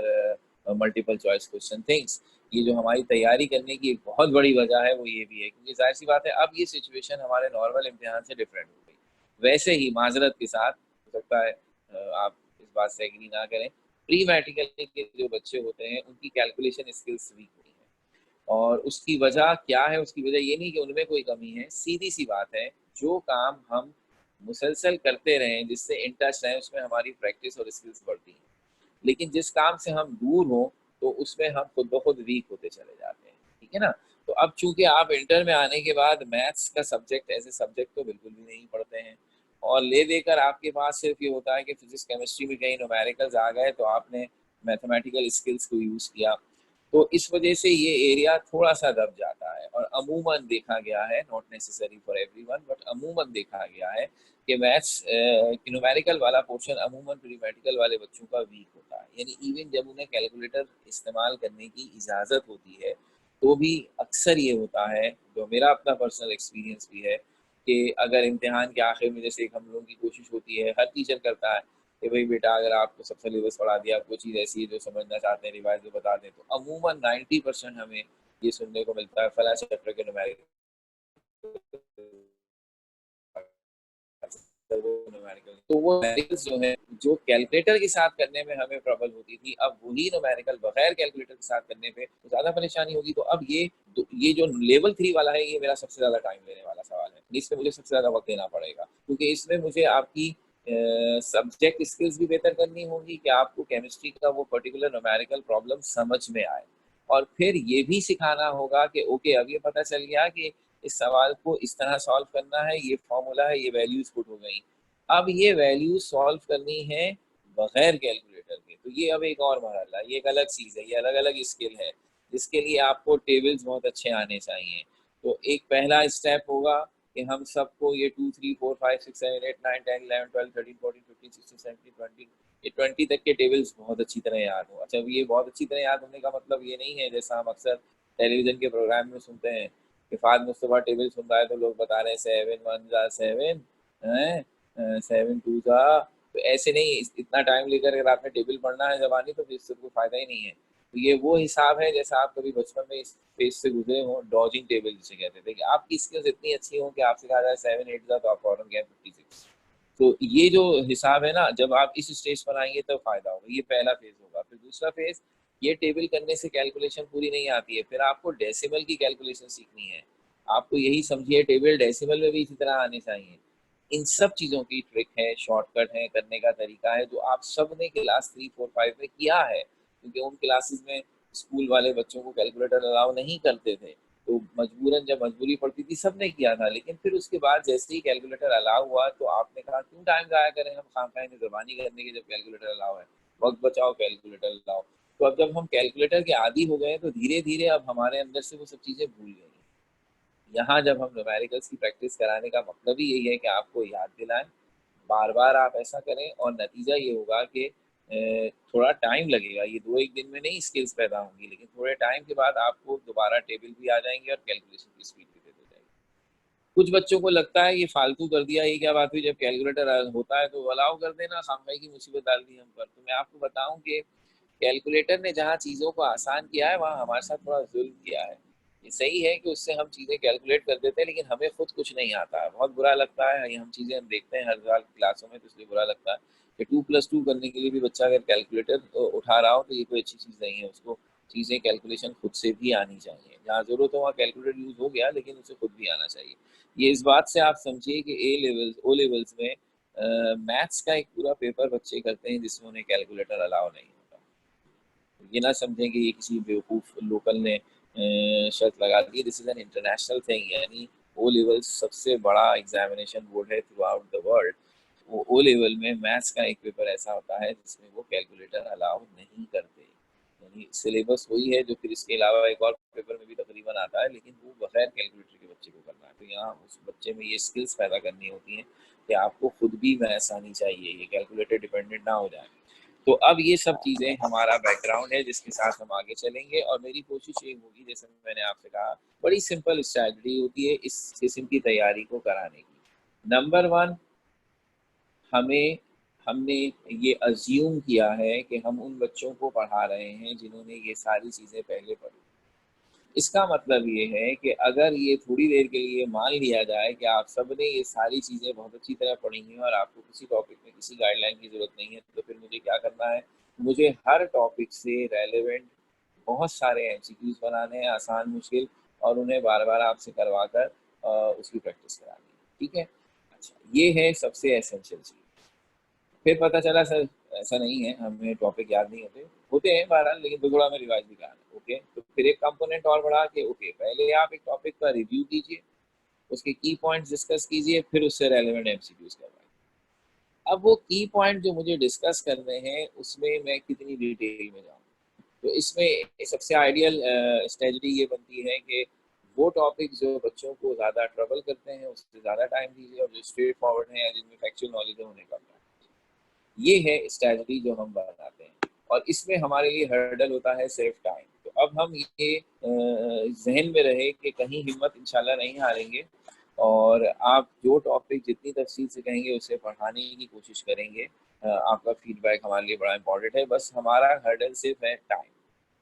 Speaker 1: multiple choice question things। ये जो हमारी तैयारी करने की एक बहुत बड़ी वजह है वो ये भी है, क्योंकि जाहिर सी बात है अब ये सिचुएशन हमारे नॉर्मल इम्तिहान से डिफरेंट हो गई। वैसे ही माजरत के साथ हो सकता है आप इस बात से एग्री ना करें, प्री मेडिकल के जो बच्चे होते हैं उनकी कैलकुलेशन स्किल्स वीक होती हैं। और उसकी वजह क्या है? उसकी वजह ये नहीं कि उनमें कोई कमी है, सीधी सी बात है, जो काम हम मुसलसल करते रहें, जिससे इन टच रहें, उसमें हमारी प्रैक्टिस और स्किल्स बढ़ती हैं। लेकिन जिस काम से हम दूर हों तो उसमें हम खुद ब खुद वीक होते चले जाते हैं, ठीक है ना? तो अब चूंकि आप इंटर में आने के बाद मैथ्स का सब्जेक्ट एज ए सब्जेक्ट तो बिल्कुल भी नहीं पढ़ते हैं, और ले देकर आपके पास सिर्फ ये होता है कि फिजिक्स केमिस्ट्री में कहीं न्यूमेरिकल्स आ गए तो आपने मैथमेटिकल स्किल्स को यूज़ किया। तो इस वजह से ये एरिया थोड़ा सा दब जाता है, और अमूमन देखा गया है, not necessary for everyone, but अमूमन देखा गया है कि मैथ्स न्यूमेरिकल वाला पोर्शन अमूमन प्रीमेडिकल वाले बच्चों का वीक होता है। यानी इवन जब उन्हें कैलकुलेटर इस्तेमाल करने की इजाज़त होती है तो भी अक्सर ये होता है, जो मेरा अपना पर्सनल एक्सपीरियंस भी है, कि अगर इम्तिहान के आखिर में जैसे एक हम लोगों की कोशिश होती है, हर टीचर करता है कि भाई बेटा अगर आपको सब सिलेबस पढ़ा दिया, कोई चीज़ ऐसी है जो समझना चाहते हैं रिवाइज में बता दें, तो अमूमन 90% हमें ये सुनने को मिलता है फला चैप्टर के न्यूमेरिकल वो न्यूमेरिकल, तो वो न्यूमेरिकल्स जो है, जो कैलकुलेटर के साथ करने में हमें ट्रबल होती थी, अब वही न्यूमेरिकल बगैर कैलकुलेटर के साथ करने पे तो ज़्यादा परेशानी होगी। तो अब ये जो लेवल 3 वाला है, ये मेरा सबसे ज़्यादा टाइम लेने वाला सवाल है। इसमें मुझे सबसे ज़्यादा वक़्त देना पड़ेगा, क्योंकि इसमें मुझे आपकी सब्जेक्ट स्किल्स भी बेहतर करनी होगी कि आपको केमिस्ट्री का वो पर्टिकुलर न्यूमेरिकल प्रॉब्लम समझ में आए। और फिर ये भी सिखाना होगा कि ओके, अब ये पता चल गया कि इस सवाल को इस तरह सॉल्व करना है, ये फॉर्मूला है, ये वैल्यूज पुट हो गई। अब ये वैल्यूज सॉल्व करनी है बगैर कैलकुलेटर के, तो ये अब एक और मरहला, ये एक अलग चीज़ है, ये अलग अलग स्किल है, जिसके लिए आपको टेबल्स बहुत अच्छे आने चाहिए। तो एक पहला स्टेप होगा कि हम सबको ये 2 3 4 5 6 7 8 9 10 11 12 13 14 15 16 17 20, ये 20 तक के टेबल्स बहुत अच्छी तरह याद हो। अच्छा, ये बहुत अच्छी तरह याद होने का मतलब ये नहीं है जैसा हम अक्सर टेलीविजन के प्रोग्राम में सुनते हैं कि फाद मुस्तफा टेबल सुन रहा है तो लोग बता रहे हैं 7 1 जा 7 हैं 7 2 जा। तो ऐसे नहीं, इतना टाइम लेकर अगर आपने टेबल पढ़ना है जबानी, तो फिर इससे कोई फायदा ही नहीं है। तो ये वो हिसाब है जैसा आप कभी बचपन में इस फेज से गुजरे हो, डॉजिंग टेबल जिसे कहते थे, कि आपकी स्किल्स इतनी अच्छी हो कि आपसे कहा जाए 7 8 जा, तो आप फौरन गए 56। तो ये जो हिसाब है ना, जब आप इस स्टेज पर आएंगे तो फायदा होगा। ये पहला फेज होगा। फिर दूसरा फेज, ये टेबल करने से कैलकुलेशन पूरी नहीं आती है, फिर आपको डेसिमल की कैलकुलेशन सीखनी है। आपको यही समझिए, टेबल डेसिमल में भी इसी तरह आने चाहिए। इन सब चीज़ों की ट्रिक है, शॉर्टकट है, करने का तरीका है, जो आप सब ने क्लास 3 4 5 में किया है, क्योंकि उन क्लासेस में स्कूल वाले बच्चों को कैलकुलेटर अलाउ नहीं करते थे। तो मजबूरन, जब मजबूरी पड़ती थी, सबने किया था। लेकिन फिर उसके बाद जैसे ही कैलकुलेटर अलाउ हुआ, तो आपने कहा क्यों टाइम ज़ाया करें हम खामखा ज़बानी करने के, जब कैलकुलेटर अलाउ है, वक्त बचाओ, कैलकुलेटर अलाउ। तो अब जब हम कैलकुलेटर के आदी हो गए, तो धीरे धीरे अब हमारे अंदर से वो सब चीज़ें भूल गई। यहाँ जब हम न्यूमेरिकल्स की प्रैक्टिस कराने का मतलब ही यही है कि आपको याद दिलाएं, बार बार आप ऐसा करें, और नतीजा ये होगा कि थोड़ा टाइम लगेगा, ये 2 एक दिन में नहीं स्किल्स पैदा होंगी, लेकिन थोड़े टाइम के बाद आपको दोबारा टेबल भी आ जाएंगे और कैलकुलेशन की स्पीड भी तेज हो जाएगी। कुछ बच्चों को लगता है ये फालतू कर दिया, ये क्या बात हुई, जब कैलकुलेटर होता है तो अलाउ कर देना, खामखा की मुसीबत डाल दी हम पर। तो मैं आपको बताऊं कि कैलकुलेटर ने जहाँ चीज़ों को आसान किया है, वहाँ हमारे साथ थोड़ा जुल्म किया है। ये सही है कि उससे हम चीज़ें कैलकुलेट कर देते हैं, लेकिन हमें खुद कुछ नहीं आता है, बहुत बुरा लगता है। ये हम चीज़ें हम देखते हैं हर साल क्लासों में, तो इसलिए बुरा लगता है कि 2+2 करने के लिए भी बच्चा अगर कैलकुलेटर उठा रहा हो, तो ये कोई अच्छी चीज़ नहीं है। उसको चीज़ें कैलकुलेशन खुद से भी आनी चाहिए, जहाँ ज़रूरत हो वहाँ कैलकुलेटर यूज़ हो गया, लेकिन उसे खुद भी आना चाहिए। ये इस बात से आप समझिए कि ओ लेवल्स में मैथ्स का एक पूरा पेपर बच्चे करते हैं जिसमें उन्हें कैलकुलेटर अलाउ नहीं होता। ये ना समझें कि ये किसी बेवकूफ़ लोकल ने शर्त लगा दी है। This is an international thing, यानी ओ लेवल सबसे बड़ा एग्जामिनेशन बोर्ड है थ्रू आउट द वर्ल्ड। वो ओ लेवल में मैथ्स का एक पेपर ऐसा होता है जिसमें वो कैलकुलेटर अलाउ नहीं करते। यानी सिलेबस वही है जो फिर इसके अलावा एक और पेपर में भी तकरीबन आता है, लेकिन वो बगैर कैलकुलेटर के बच्चे को करना है। तो यहाँ उस बच्चे में ये स्किल्स पैदा करनी होती हैं कि आपको खुद भी मैथ्स आनी चाहिए, ये कैलकुलेटर डिपेंडेंट ना हो जाए। तो अब ये सब चीज़ें हमारा बैकग्राउंड है जिसके साथ हम आगे चलेंगे, और मेरी कोशिश ये होगी, जैसे मैंने आपसे कहा, बड़ी सिंपल स्ट्रैटेजी होती है इस किस्म की तैयारी को कराने की। नंबर 1, हमें हमने ये अज्यूम किया है कि हम उन बच्चों को पढ़ा रहे हैं जिन्होंने ये सारी चीज़ें पहले पढ़ी। इसका मतलब ये है कि अगर ये थोड़ी देर के लिए मान लिया जाए कि आप सब ने ये सारी चीज़ें बहुत अच्छी तरह पढ़ी हैं और आपको किसी टॉपिक में किसी गाइडलाइन की ज़रूरत नहीं है, तो फिर मुझे क्या करना है? मुझे हर टॉपिक से रेलेवेंट बहुत सारे एमसीक्यूज़ बनाने हैं, आसान, मुश्किल, और उन्हें बार-बार आपसे करवा कर उसकी प्रैक्टिस करानी है। ठीक है? अच्छा, ये है सबसे एसेंशियल चीज़। फिर पता चला सर ऐसा नहीं है, हमें टॉपिक याद नहीं होते। होते हैं बहरहाल, लेकिन तो थोड़ा हमें रिवाइज़ भी कराना है। ओके, तो फिर एक कंपोनेंट और बढ़ा के ओके, पहले आप एक टॉपिक का रिव्यू कीजिए, उसके की पॉइंट्स डिस्कस कीजिए, फिर उससे रेलेवेंट एमसीक्यूज़ करवाइए। अब वो की पॉइंट जो मुझे डिस्कस करने हैं, उसमें मैं कितनी डिटेल में जाऊँ? तो इसमें सबसे आइडियल स्ट्रेटजी ये बनती है कि वो टॉपिक जो बच्चों को ज़्यादा ट्रबल करते हैं, उससे ज़्यादा टाइम दीजिए, और जो स्ट्रेट फॉरवर्ड हैं या जिनमें फैक्चुअल नॉलेज है, उन्हें कम टाइम। ये है स्ट्रैटेजी जो हम बनाते हैं, और इसमें हमारे लिए हर्डल होता है सिर्फ टाइम। तो अब हम ये जहन में रहे कि कहीं हिम्मत इंशाल्लाह नहीं हारेंगे, और आप जो टॉपिक जितनी तफसील से कहेंगे उसे पढ़ाने की कोशिश करेंगे। आपका फीडबैक हमारे लिए बड़ा इंपॉर्टेंट है, बस हमारा हर्डल सिर्फ है टाइम।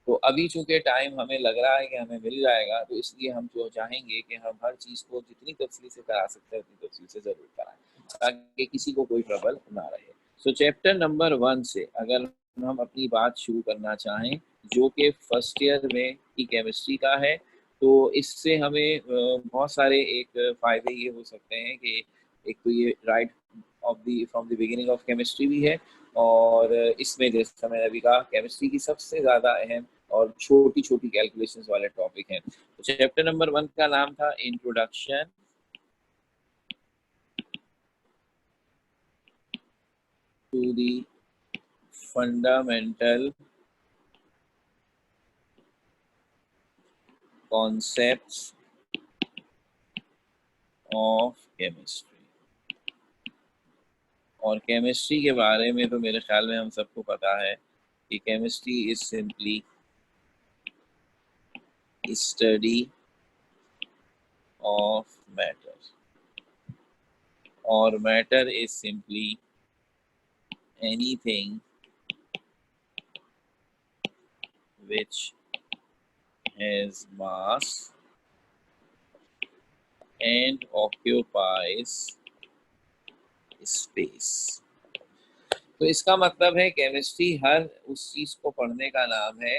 Speaker 1: तो अभी चूंकि टाइम हमें लग रहा है कि हमें मिल जाएगा, तो इसलिए हम जो चाहेंगे कि हम हर चीज़ को जितनी तफसील से करा सकते हैं उतनी तफसील से ज़रूर कराएं, ताकि किसी को कोई ट्रबल ना रहे। सो चैप्टर नंबर 1 से अगर हम अपनी बात शुरू करना चाहें, जो कि फर्स्ट ईयर में की केमिस्ट्री का है, तो इससे हमें बहुत सारे एक फ़ायदे ये हो सकते हैं कि एक तो ये right from the beginning of chemistry भी है, और इसमें जैसा मैंने अभी कहा केमिस्ट्री की सबसे ज़्यादा अहम और छोटी-छोटी कैलकुलेशंस वाले टॉपिक हैं। तो चैप्टर नंबर 1 का नाम था introduction to the fundamental concepts of chemistry. और केमिस्ट्री के बारे में तो मेरे ख्याल में हम सबको पता है कि chemistry is simply study of matter, और matter is simply anything which has mass and occupies space। तो इसका मतलब है केमिस्ट्री हर उस चीज को पढ़ने का नाम है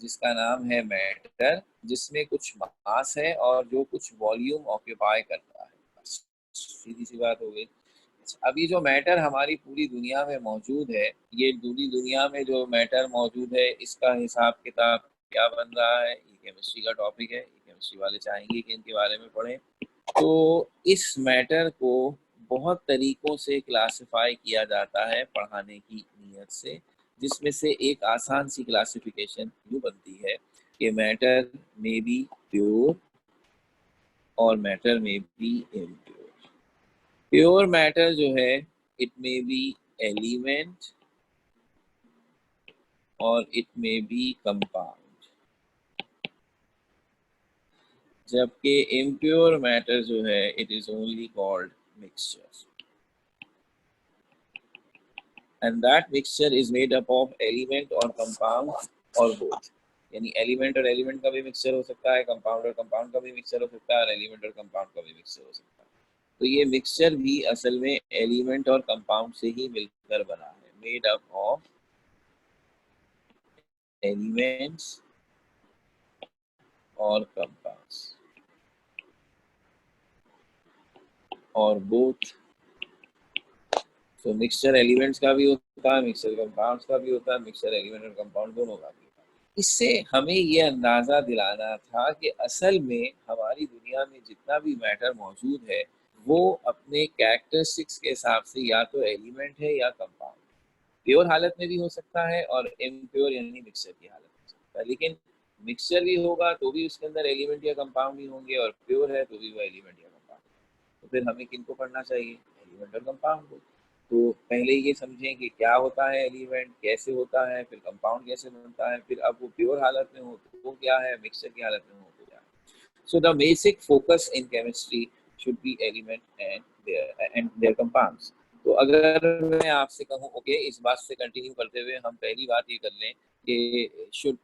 Speaker 1: जिसका नाम है मैटर, जिसमें कुछ मास है और जो कुछ वॉल्यूम ऑक्यूपाई करता है। बस सीधी सी बात हो गई। अभी जो मैटर हमारी पूरी दुनिया में मौजूद है, ये पूरी दुनिया में जो मैटर मौजूद है, इसका हिसाब किताब क्या बन रहा है, ये केमिस्ट्री का टॉपिक है। ये केमिस्ट्री वाले चाहेंगे कि इनके बारे में पढ़ें। तो इस मैटर को बहुत तरीकों से क्लासिफाई किया जाता है पढ़ाने की नीयत से, जिसमें से एक आसान सी क्लासिफिकेशन यूँ बनती है कि मैटर में बी प्योर और मैटर में बी इम्प्योर। प्योर मैटर जो है इट में बी एलिमेंट और इट में बी कंपाउंड, जबकि इम्प्योर मैटर जो है it is only called mixture, and that mixture is made up of element और compound और both। यानी एलिमेंट और एलिमेंट का भी मिक्सचर हो सकता है, कंपाउंड और कंपाउंड का भी मिक्सचर हो सकता है, और एलिमेंट और कंपाउंड का भी मिक्सचर हो सकता है। तो ये मिक्सचर भी असल में एलिमेंट और कंपाउंड से ही मिलकर बना है, मेड अप ऑफ एलिमेंट्स और कंपाउंड्स और बोथ। तो मिक्सचर एलिमेंट्स का भी होता है, मिक्सचर कंपाउंड्स का भी होता है, मिक्सचर एलिमेंट और कंपाउंड दोनों का भी होता है। इससे हमें ये अंदाजा दिलाना था कि असल में हमारी दुनिया में जितना भी मैटर मौजूद है वो अपने कैरेक्टरिस्टिक्स के हिसाब से या तो एलिमेंट है या कंपाउंड। प्योर हालत में भी हो सकता है और इम्प्योर यानी मिक्सचर की हालत में हो सकता है, लेकिन मिक्सचर भी होगा तो भी उसके अंदर एलिमेंट या कंपाउंड ही होंगे, और प्योर है तो भी वो एलिमेंट या कंपाउंड। तो फिर हमें किनको पढ़ना चाहिए? एलिमेंट और कंपाउंड को। तो पहले ये समझें कि क्या होता है एलिमेंट, कैसे होता है, फिर कंपाउंड कैसे बनता है, फिर अब वो प्योर हालत में हो तो वो क्या है, मिक्सचर की हालत में हो तो क्या है। So the basic focus in chemistry should be element and there compounds. तो अगर मैं आपसे कहूँ ओके, इस बात से कंटिन्यू करते हुए हम पहली बात ये कर लें कि should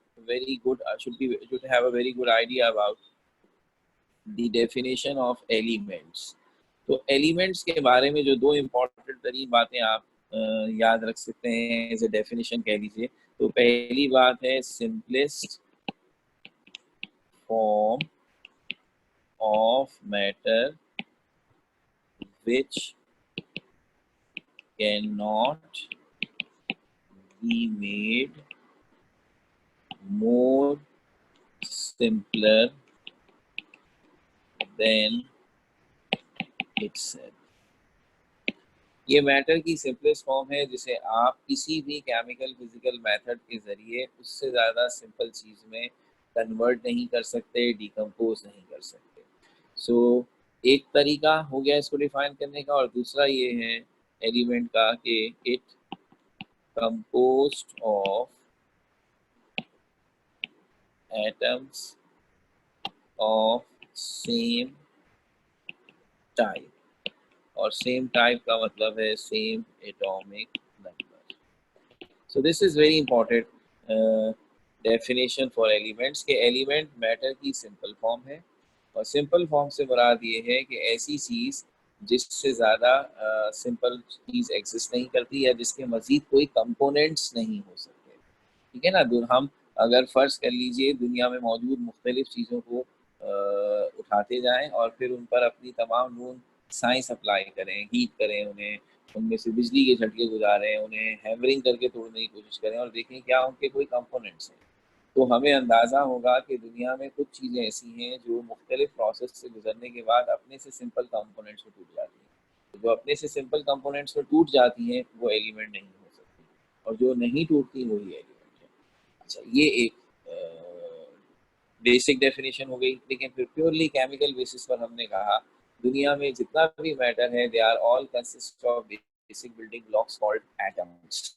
Speaker 1: have a very good idea about the definition of elements. तो एलिमेंट्स के बारे में जो दो इम्पोर्टेंट तरीन बातें आप याद रख सकते हैं एज ए डेफिनेशन कह लीजिए। तो पहली बात है simplest form of matter which cannot be made more simpler than itself। ये मैटर की सिंपलेस्ट फॉर्म है जिसे आप किसी भी केमिकल फिजिकल मेथड के जरिए उससे ज़्यादा सिंपल चीज़ में कन्वर्ट नहीं कर सकते, डिकम्पोज नहीं कर सकते। सो एक तरीका हो गया इसको डिफाइन करने का, और दूसरा ये है एलिमेंट का कि it composed of atoms of same type, और सेम टाइप का मतलब है same atomic number. So this is very important definition for elements के एलिमेंट मैटर की सिंपल फॉर्म है, और सिंपल फॉर्म से मुराद ये है कि ऐसी चीज़ जिससे ज़्यादा सिंपल चीज़ एग्जिस्ट नहीं करती या जिसके मज़ीद कोई कंपोनेंट्स नहीं हो सकते। ठीक है ना? हम अगर फ़र्ज़ कर लीजिए दुनिया में मौजूद मुख्तलिफ़ चीज़ों को उठाते जाएँ और फिर उन पर अपनी तमाम नून साइंस अप्लाई करें, हीट करें उन्हें, उनमें से बिजली के झटके गुजारें, उन्हें हैमरिंग करके तोड़ने की कोशिश करें और देखें क्या उनके कोई कंपोनेंट्स हैं। तो हमें अंदाज़ा होगा कि दुनिया में कुछ चीज़ें ऐसी हैं जो मुख्तलिफ़ प्रोसेस से गुज़रने के बाद अपने से सिंपल कंपोनेंट्स में टूट जाती हैं। तो जो अपने से सिंपल कंपोनेंट्स में टूट जाती हैं, वो एलिमेंट नहीं हो सकती और जो नहीं टूटती वही एलिमेंट है। अच्छा, ये एक बेसिक डेफिनेशन हो गई। लेकिन फिर प्योरली केमिकल बेसिस पर हमने कहा दुनिया में जितना भी मैटर है they are all consist of basic building blocks called atoms.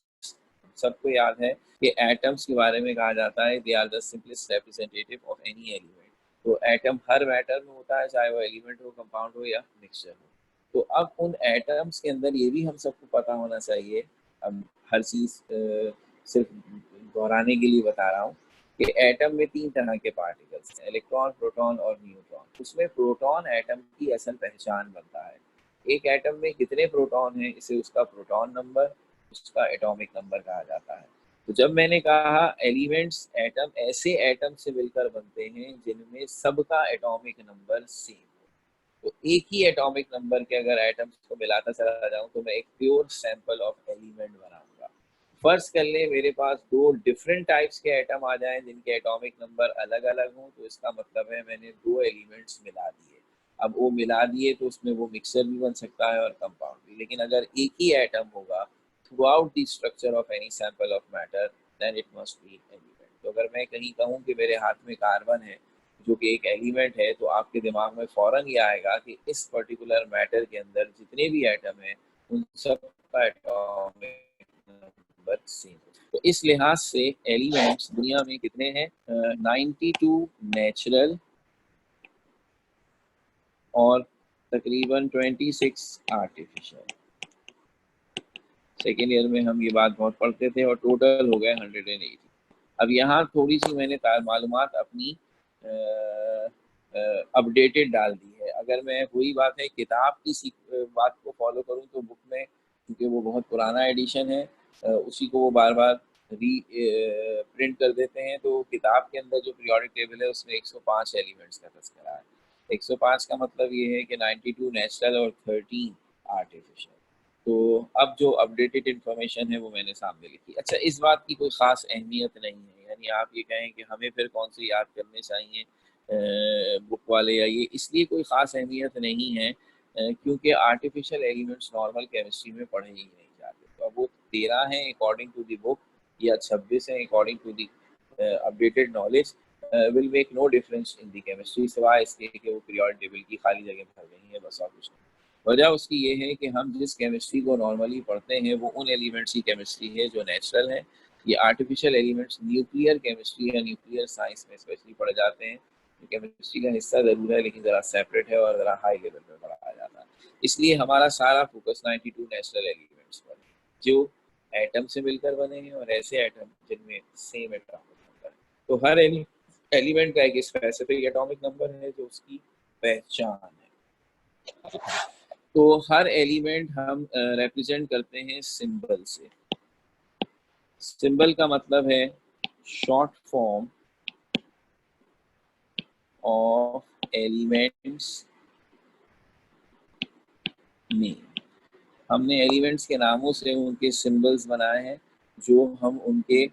Speaker 1: सबको याद है कि एटम्स के बारे में कहा जाता है they are the simplest representative of any element. तो एटम हर मैटर में होता है, चाहे वो एलिमेंट हो, कंपाउंड हो या मिक्सचर हो। तो अब उन एटम्स के अंदर ये भी हम सबको पता होना चाहिए, अब हर चीज़ सिर्फ दोहराने के लिए बता रहा हूँ कि एटम में 3 तरह के पार्टिकल्स हैं, इलेक्ट्रॉन, प्रोटॉन और न्यूट्रॉन। उसमें प्रोटॉन एटम की असल पहचान बनता है। एक एटम में कितने प्रोटॉन हैं, इसे उसका प्रोटॉन नंबर, उसका एटॉमिक नंबर कहा जाता है। तो जब मैंने कहा एलिमेंट्स एटम, ऐसे एटम से मिलकर बनते हैं जिनमें सबका एटॉमिक नंबर सेम हो। तो एक ही एटॉमिक नंबर के अगर एटम्स को मिलाता चला जाऊं तो मैं एक प्योर सैंपल ऑफ एलिमेंट बनाऊंगा। फर्ज कर ले मेरे पास दो डिफरेंट टाइप्स के एटम आ जाएं जिनके एटॉमिक नंबर अलग अलग हों, तो इसका मतलब है मैंने दो एलिमेंट्स मिला दिए। अब वो मिला दिए तो उसमें वो मिक्सर भी बन सकता है और कंपाउंड भी। लेकिन अगर एक ही एटम होगा throughout the structure of any sample of matter, then it must be element. तो अगर मैं कहीं कहूँ कि मेरे हाथ में कार्बन है जो कि एक एलिमेंट है, तो आपके दिमाग में फ़ौरन ये आएगा कि इस पर्टिकुलर मैटर के अंदर जितने भी एटम हैं उन सब का एटॉमिक नंबर सेम। तो इस लिहाज से एलिमेंट्स दुनिया में कितने हैं? 92 नेचुरल और तकरीबन 26 आर्टिफिशियल। सेकेंड ईयर में हम ये बात बहुत पढ़ते थे और टोटल हो गए 180। अब यहाँ थोड़ी सी मैंने मालूमात अपनी अपडेटेड डाल दी है। अगर मैं वही बात है किताब की बात को फॉलो करूँ तो बुक में, क्योंकि वो बहुत पुराना एडिशन है, उसी को वो बार बार री प्रिंट कर देते हैं। तो किताब के अंदर जो पीरियोडिक टेबल है उसमें 105 एलिमेंट्स का तस्करा है। 105 का मतलब ये है कि 92 नेचुरल और 13 आर्टिफिशियल। तो अब जो अपडेटेड इन्फॉर्मेशन है वो मैंने सामने लिखी। अच्छा, इस बात की कोई ख़ास अहमियत नहीं है, यानी आप ये कहें कि हमें फिर कौन से याद करने चाहिए बुक वाले या ये, इसलिए कोई ख़ास अहमियत नहीं है क्योंकि आर्टिफिशियल एलिमेंट्स नॉर्मल केमिस्ट्री में पढ़े ही नहीं जाते। तो अब वो 13 हैं अकॉर्डिंग टू द बुक या 26 हैं according to the updated knowledge, will make no difference in the chemistry, सिवाय इसके कि वो पीरियोडिक टेबल की खाली जगह भर गई है, बस और कुछ नहीं। वजह उसकी ये है कि हम जिस केमिस्ट्री को नॉर्मली पढ़ते हैं वो उन एलिमेंट्स की केमिस्ट्री है जो नेचुरल है। ये आर्टिफिशियल एलिमेंट्स न्यूक्लियर केमिस्ट्री या न्यूक्लियर साइंस में स्पेशली पढ़े जाते हैं। केमिस्ट्री का हिस्सा ज़रूर है लेकिन ज़रा सेपरेट है और ज़रा हाई लेवल पर पढ़ाया जाता है। इसलिए हमारा सारा फोकस 92 नेचुरल एलिमेंट्स पर है जो एटम से मिलकर बने हैं और ऐसे एटम जिनमें सेम एटॉमिक नंबर है। तो हर एलिमेंट का एक स्पेसिफिक एटॉमिक नंबर है जो उसकी पहचान है। तो हर एलिमेंट हम रिप्रेजेंट करते हैं सिंबल से। सिंबल का मतलब है short form of elements name. हमने एलिमेंट्स के नामों से उनके सिंबल्स बनाए हैं जो हम उनके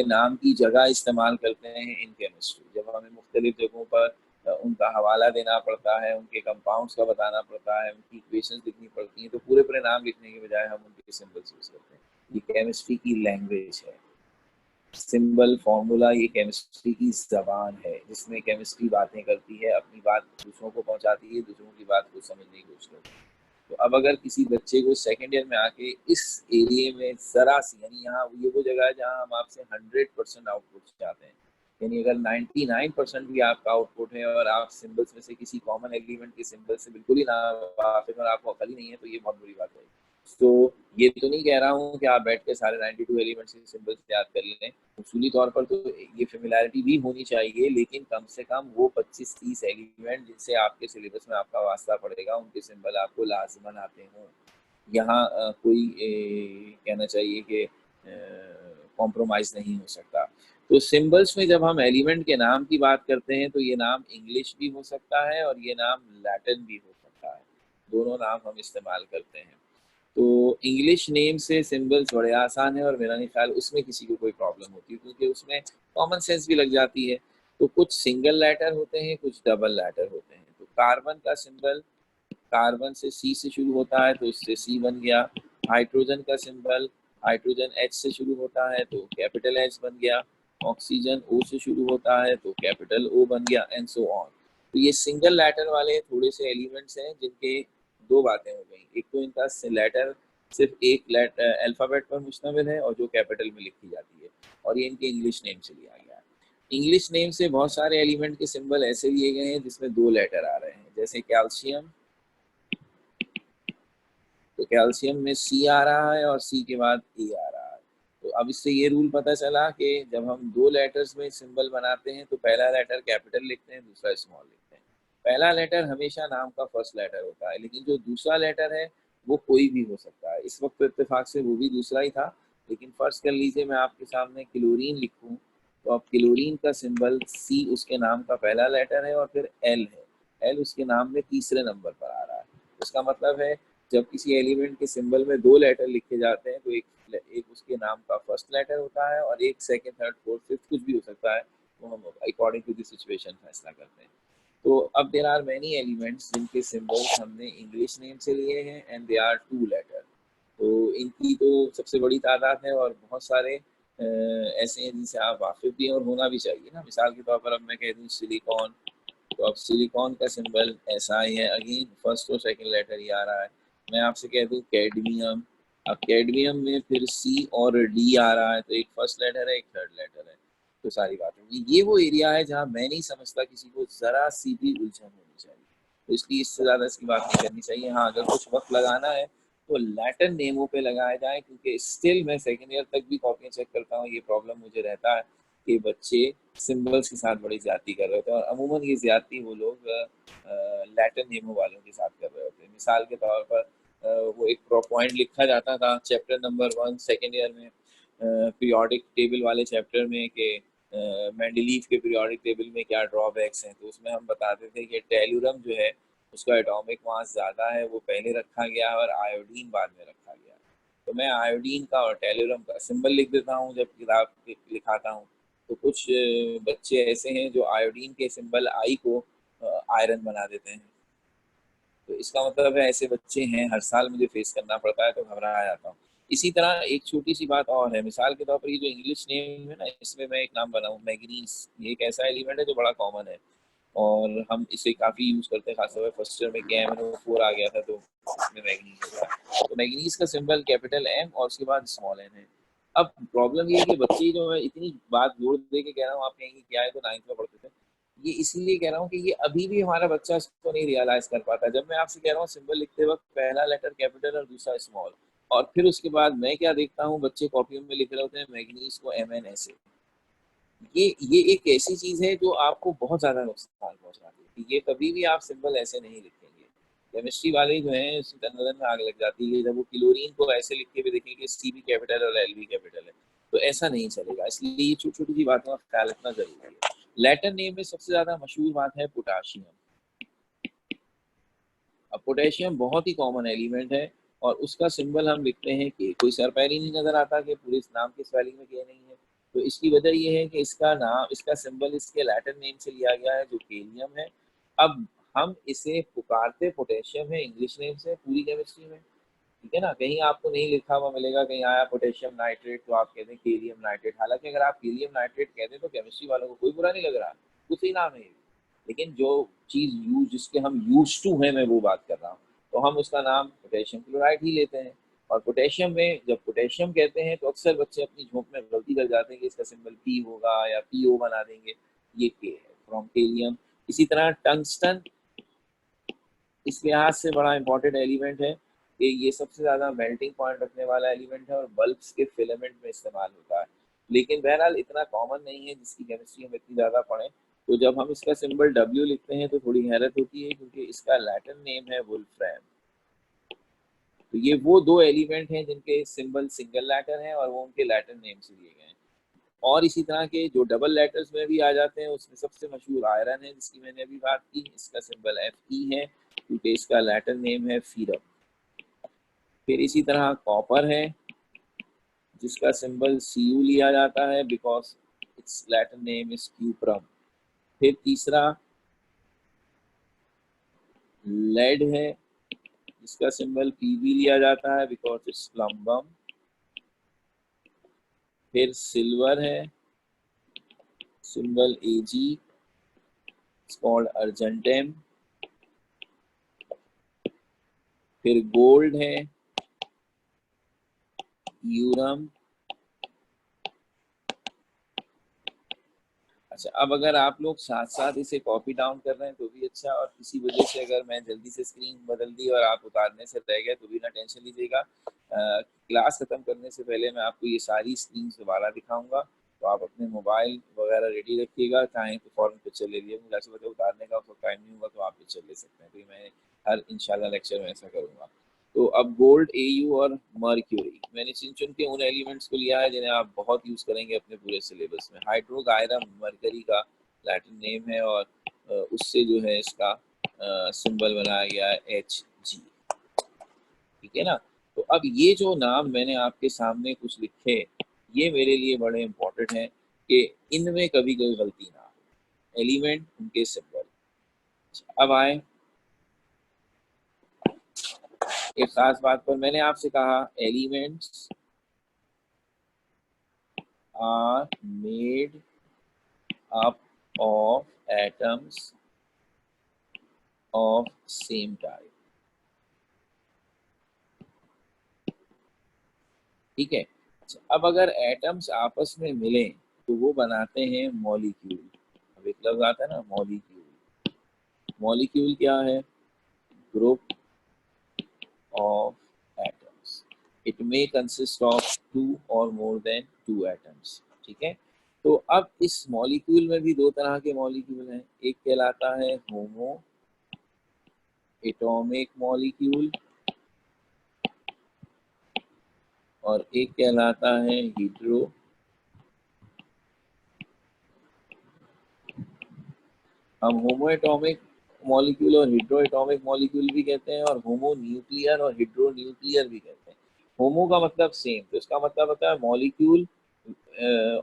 Speaker 1: नाम की जगह इस्तेमाल करते हैं इन केमिस्ट्री। जब हमें मुख्तलिफ जगहों पर उनका हवाला देना पड़ता है, उनके कंपाउंड्स का बताना पड़ता है, उनकी इक्वेशंस लिखनी पड़ती हैं, तो पूरे पूरे नाम लिखने के बजाय हम उनके सिंबल्स यूज़ करते हैं। ये केमिस्ट्री की लैंग्वेज है। सिंबल फार्मूला ये केमिस्ट्री की जबान है जिसमें केमिस्ट्री बातें करती है, अपनी बात दूसरों को पहुंचाती है, दूसरों की बात को समझने की कोशिश करती है। तो अब अगर किसी बच्चे को सेकेंड ईयर में आके इस एरिया में ज़रा सी, यानी यहाँ ये वो जगह है जहाँ हम आपसे 100% आउटपुट चाहते हैं, यानी अगर 99% भी आपका आउटपुट है और आप सिंबल्स में से किसी कॉमन एलिमेंट के सिंबल से बिल्कुल ही ना वाकिफ और आपको अकल ही नहीं है, तो ये बहुत बुरी बात है। तो ये तो नहीं कह रहा हूँ कि आप बैठ के सारे 92 एलिमेंट्स के सिंबल्स याद कर लें, उसूली तौर पर तो ये फेमिलियरिटी भी होनी चाहिए, लेकिन कम से कम वो 25-30 एलिमेंट जिनसे आपके सिलेबस में आपका वास्ता पड़ेगा, उनके सिंबल आपको लाजमन आते हों। यहाँ कोई कहना चाहिए कि कॉम्प्रोमाइज़ नहीं हो सकता। तो सिंबल्स में जब हम एलिमेंट के नाम की बात करते हैं, तो ये नाम इंग्लिश भी हो सकता है और ये नाम लैटिन भी हो सकता है। दोनों नाम हम इस्तेमाल करते हैं। तो इंग्लिश नेम से सिंबल्स बड़े आसान है और मेरा नहीं ख्याल उसमें किसी को कोई प्रॉब्लम होती है, क्योंकि उसमें कॉमन सेंस भी लग जाती है। तो कुछ सिंगल लेटर होते हैं, कुछ डबल लेटर होते हैं। तो कार्बन का सिंबल कार्बन से सी से शुरू होता है, तो इससे सी बन गया। हाइड्रोजन का सिंबल हाइड्रोजन एच से शुरू होता है, तो कैपिटल एच बन गया। ऑक्सीजन ओ से शुरू होता है, तो कैपिटल ओ बन गया, एंड सो ऑन। तो ये सिंगल लेटर वाले थोड़े से एलिमेंट्स हैं जिनके दो बातें हो गई। एक तो इनका लेटर सिर्फ एक लेटर अल्फ़ाबेट पर मुश्तमिल है और जो कैपिटल में लिखी जाती है, और ये इनके इंग्लिश नेम से लिया गया है। इंग्लिश नेम से बहुत सारे एलिमेंट के सिंबल ऐसे लिए गए हैं जिसमें दो लेटर आ रहे हैं, जैसे कैल्शियम। तो कैल्शियम में सी आ रहा है और सी के बाद ए आ रहा है। तो अब इससे ये रूल पता चला कि जब हम दो लेटर्स में सिंबल बनाते हैं तो पहला लेटर कैपिटल लिखते हैं, दूसरा स्मॉल लिखते हैं। पहला लेटर हमेशा नाम का फर्स्ट लेटर होता है, लेकिन जो दूसरा लेटर है वो कोई भी हो सकता है। इस वक्त तो इत्तेफाक से वो भी दूसरा ही था, लेकिन फर्ज कर लीजिए मैं आपके सामने क्लोरीन लिखूं, तो अब क्लोरीन का सिंबल सी उसके नाम का पहला लेटर है और फिर एल है। एल उसके नाम में तीसरे नंबर पर आ रहा है। इसका मतलब है जब किसी एलिमेंट के सिंबल में दो लेटर लिखे जाते हैं, तो एक उसके नाम का फर्स्ट लेटर होता है और एक सेकंड, थर्ड, फोर्थ, फिफ्थ कुछ भी हो सकता है। तो हम अकॉर्डिंग टू द सिचुएशन फैसला करते हैं। तो अब देयर आर मेनी एलिमेंट्स जिनके सिंबल्स हमने इंग्लिश नेम से लिए हैं and they are two letter. तो इनकी तो सबसे बड़ी तादाद है और बहुत सारे ऐसे हैं जिनसे आप वाकिफ भी हैं और होना भी चाहिए ना। मिसाल के तौर पर अब मैं कह दूँ सिलिकॉन, तो अब सिलिकॉन का सिंबल ऐसा ही है, अगेन फर्स्ट और सेकंड लेटर ही आ रहा है। मैं आपसे कह दूं कैडमियम, अब कैडमियम में फिर सी और डी आ रहा है, तो एक फर्स्ट लेटर है, एक थर्ड लेटर है। तो सारी बात होगी। ये वो एरिया है जहाँ मैं नहीं समझता किसी को जरा सी भी उलझन होनी चाहिए, तो इसलिए इससे ज़्यादा इसकी बात नहीं करनी चाहिए। हाँ, अगर कुछ वक्त लगाना है तो लैटिन नेमों पे लगाया जाए, क्योंकि स्टिल मैं सेकेंड ईयर तक भी कॉपियाँ चेक करता हूँ, ये प्रॉब्लम मुझे रहता है कि बच्चे सिंबल्स के साथ बड़ी ज्यादती कर रहे होते हैं, और अमूमन ये ज्यादती वो लोग लैटिन नेमो वालों के साथ कर रहे होते हैं। मिसाल के तौर पर वो एक पॉइंट लिखा जाता था चैप्टर नंबर 1 सेकेंड ईयर में, पीरियोडिक टेबल वाले चैप्टर में, कि मेंडलीव के पीरियोडिक टेबल में क्या ड्रॉबैक्स हैं। तो उसमें हम बताते थे कि टेलुरम जो है उसका एटॉमिक मास ज़्यादा है, वो पहले रखा गया और आयोडीन बाद में रखा गया। तो मैं आयोडीन का और टेलुरम का सिंबल लिख देता हूँ जब किताब लिखाता हूँ। तो कुछ बच्चे ऐसे हैं जो आयोडीन के सिंबल आई को आयरन बना देते हैं। तो इसका मतलब है ऐसे बच्चे हैं, हर साल मुझे फेस करना पड़ता है, तो घबरा जाता हूँ। इसी तरह एक छोटी सी बात और है, मिसाल के तौर पर ये जो इंग्लिश नेम है ना, इसमें मैं एक नाम बनाऊँ मैग्नीज। ये एक ऐसा एलिमेंट है जो बड़ा कॉमन है और हम इसे काफ़ी यूज़ करते हैं, खासतौर पर फर्स्ट ईयर में KMnO4 आ गया था, तो उसमें मैग्नीज होता है। तो मैग्नीज का सिंबल कैपिटल M और उसके बाद स्मॉल n है। अब प्रॉब्लम ये है कि बच्चे जो है, इतनी बात जोड़ दे के कह रहा हूँ, आप कहेंगे क्या है, तो 9th में पढ़ते थे। ये इसीलिए कह रहा हूँ कि ये अभी भी हमारा बच्चा इसको नहीं रियलाइज कर पाता। जब मैं आपसे कह रहा हूँ सिंबल लिखते वक्त पहला लेटर कैपिटल और दूसरा स्मॉल, और फिर उसके बाद मैं क्या देखता हूँ, बच्चे कॉपियों में लिख रहे होते हैं मैग्नीज को MN ऐसे। ये एक ऐसी चीज है जो आपको बहुत ज्यादा नुकसान पहुंचाती है। ये कभी भी आप सिंबल ऐसे नहीं लिखेंगे। केमिस्ट्री वाले जो हैं नजर में आग लग जाती है जब वो क्लोरीन को ऐसे लिख के भी देखेंगे सी भी कैपिटल और एल भी कैपिटल है, तो ऐसा नहीं चलेगा। इसलिए ये छोटी छोटी सी बातों का ख्याल रखना जरूरी है। लैटिन नेम में सबसे ज्यादा मशहूर बात है पोटाशियम। अब पोटेशियम बहुत ही कॉमन एलिमेंट है और उसका सिंबल हम लिखते हैं कि कोई सर पैर ही नहीं नजर आता कि पूरे नाम की स्पेलिंग में क्या नहीं है। तो इसकी वजह यह है कि इसका नाम, इसका सिंबल इसके लैटिन नेम से लिया गया है जो केलियम है। अब हम इसे पुकारते पोटेशियम है इंग्लिश नेम से पूरी केमिस्ट्री में, ठीक है ना। कहीं आपको नहीं लिखा हुआ मिलेगा, कहीं आया पोटेशियम नाइट्रेट तो आप कहते हैं केलियम नाइट्रेट। हालांकि अगर आप केलियम नाइट्रेट कहते हैं तो केमिस्ट्री वालों को कोई बुरा नहीं लग रहा, कुछ ही नाम है ये। लेकिन जो चीज यूज जिसके हम यूज टू हैं, मैं वो बात कर रहा हूँ, तो हम उसका नाम पोटेशियम क्लोराइड ही लेते हैं। और पोटेशियम में जब पोटेशियम कहते हैं तो अक्सर बच्चे अपनी झोंक में गलती कर जाते हैं कि इसका सिंबल पी होगा या PO बना देंगे, ये के है फ्रॉम केलियम। इसी तरह टंगस्टन इस लिहाज से बड़ा इंपॉर्टेंट एलिमेंट है। कि ये सबसे ज़्यादा मेल्टिंग पॉइंट रखने वाला एलिमेंट है और बल्ब्स के फिलामेंट में इस्तेमाल होता है, लेकिन बहरहाल इतना कॉमन नहीं है जिसकी केमिस्ट्री हम इतनी ज़्यादा पढ़ें। तो जब हम इसका सिंबल W लिखते हैं तो थोड़ी हैरत होती है, क्योंकि इसका लैटिन नेम है वुल्फ्रैम। तो ये वो दो एलिमेंट हैं जिनके सिंबल सिंगल लेटर हैं और वो उनके लैटिन नेम से दिए गए हैं। और इसी तरह के जो डबल लेटर्स में भी आ जाते हैं, उसमें सबसे मशहूर आयरन है जिसकी मैंने अभी बात की, इसका सिंबल Fe है क्योंकि इसका लैटिन नेम है फीरम। फिर इसी तरह कॉपर है जिसका सिंबल Cu लिया जाता है because it's Latin name is cuprum. फिर तीसरा लेड है जिसका सिंबल Pb लिया जाता है बिकॉज इट्स प्लम्बम। फिर सिल्वर है, symbol Ag, it's called argentum. फिर गोल्ड है, यूरम। अच्छा, अब अगर आप लोग साथ साथ इसे कॉपी डाउन कर रहे हैं तो भी अच्छा, और किसी वजह से अगर मैं जल्दी से स्क्रीन बदल दी और आप उतारने से रह गए तो भी ना टेंशन लीजिएगा। क्लास खत्म करने से पहले मैं आपको ये सारी स्क्रीन दोबारा दिखाऊंगा, तो आप अपने मोबाइल वगैरह रेडी रखिएगा, चाहें तो फॉरन पिक्चर ले लीजिए। मुझे ऐसा उतारने का टाइम नहीं हुआ तो आप पिक्चर ले सकते हैं, तो मैं हर इंशाल्लाह लेक्चर में ऐसा करूँगा। तो अब गोल्ड, Au और मर्क्यूरी मैंने चुन चुन के उन एलिमेंट्स को लिया है जिन्हें आप बहुत यूज़ करेंगे अपने पूरे सिलेबस में। हाइड्रोगायरम मरकरी का लैटिन नेम है और उससे जो है इसका सिंबल बनाया गया है Hg। ठीक है ना। तो अब ये जो नाम मैंने आपके सामने कुछ लिखे, ये मेरे लिए बड़े इंपॉर्टेंट हैं कि इनमें कभी कोई गलती ना हो। एलिमेंट, उनके सिंबल। अब आए एक खास बात पर। मैंने आपसे कहा elements are made up of atoms of same type। ठीक है। अब अगर एटम्स आपस में मिलें तो वो बनाते हैं मॉलिक्यूल। अब एक लफ्ज आता है ना मॉलिक्यूल। मॉलिक्यूल क्या है? Group of atoms. It may consist of 2 और मोर देन 2 एटम्स। ठीक है। तो अब इस मॉलिक्यूल में भी दो तरह के मॉलिक्यूल हैं। एक कहलाता है होमो एटॉमिक मॉलिक्यूल और एक कहलाता है हीट्रो। हम होमो एटॉमिक मॉलिक्यूल और हीट्रो एटॉमिक मॉलिक्यूल भी कहते हैं और होमो न्यूक्लियर और हीट्रो न्यूक्लियर भी कहते हैं। होमो का मतलब सेम, तो इसका मतलब होता है मॉलिक्यूल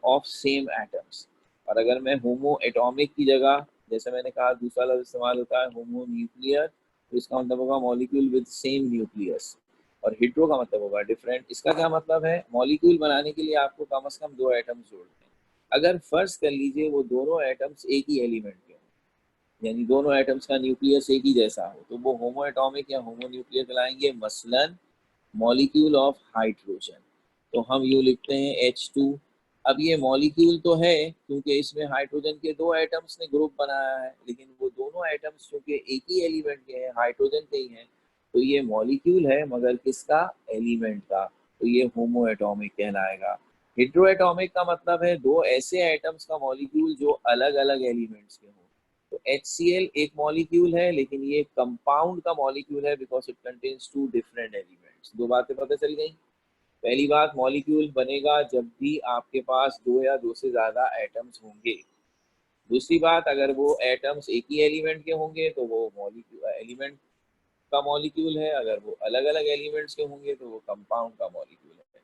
Speaker 1: ऑफ सेम एटम्स। और अगर मैं होमो एटॉमिक की जगह, जैसे मैंने कहा दूसरा लफ्ज इस्तेमाल होता है होमो न्यूक्लियर, तो इसका मतलब होगा मॉलिक्यूल विद सेम न्यूक्लियस। और हीट्रो का मतलब होगा डिफरेंट। इसका क्या मतलब है? मॉलिक्यूल बनाने के लिए आपको कम से कम 2 एटम्स जोड़ने हैं। अगर फर्ज कर लीजिए वो दोनों एटम्स एक ही एलिमेंट के हों, यानी दोनों एटम्स का न्यूक्लियस एक ही जैसा हो, तो वो होमो एटॉमिक या होमो न्यूक्लियर कहलाएंगे। मसलन मॉलिक्यूल ऑफ हाइड्रोजन, तो हम यूँ लिखते हैं H2। अब ये मॉलिक्यूल तो है क्योंकि इसमें हाइड्रोजन के 2 एटम्स ने ग्रुप बनाया है, लेकिन वो दोनों एटम्स चूंकि एक ही एलिमेंट के हैं, हाइड्रोजन के ही हैं, तो ये मॉलिक्यूल है मगर किसका? एलिमेंट का। तो ये होमो एटॉमिक कहलाएगा। हेट्रो एटॉमिक का मतलब है 2 ऐसे एटम्स का मॉलिक्यूल जो अलग अलग एलिमेंट्स के हों। तो HCl एक मॉलिक्यूल है लेकिन ये कंपाउंड का मॉलिक्यूल है because it contains 2 different elements. 2 बातें पता चल गई। पहली बात, मॉलिक्यूल बनेगा जब भी आपके पास 2 या 2 से ज्यादा एटम्स होंगे। दूसरी बात, अगर वो एटम्स एक ही एलिमेंट के होंगे तो वो मॉलिक्यूल एलिमेंट का मॉलिक्यूल है, अगर वो अलग अलग एलिमेंट्स के होंगे तो वो कंपाउंड का मॉलिक्यूल है।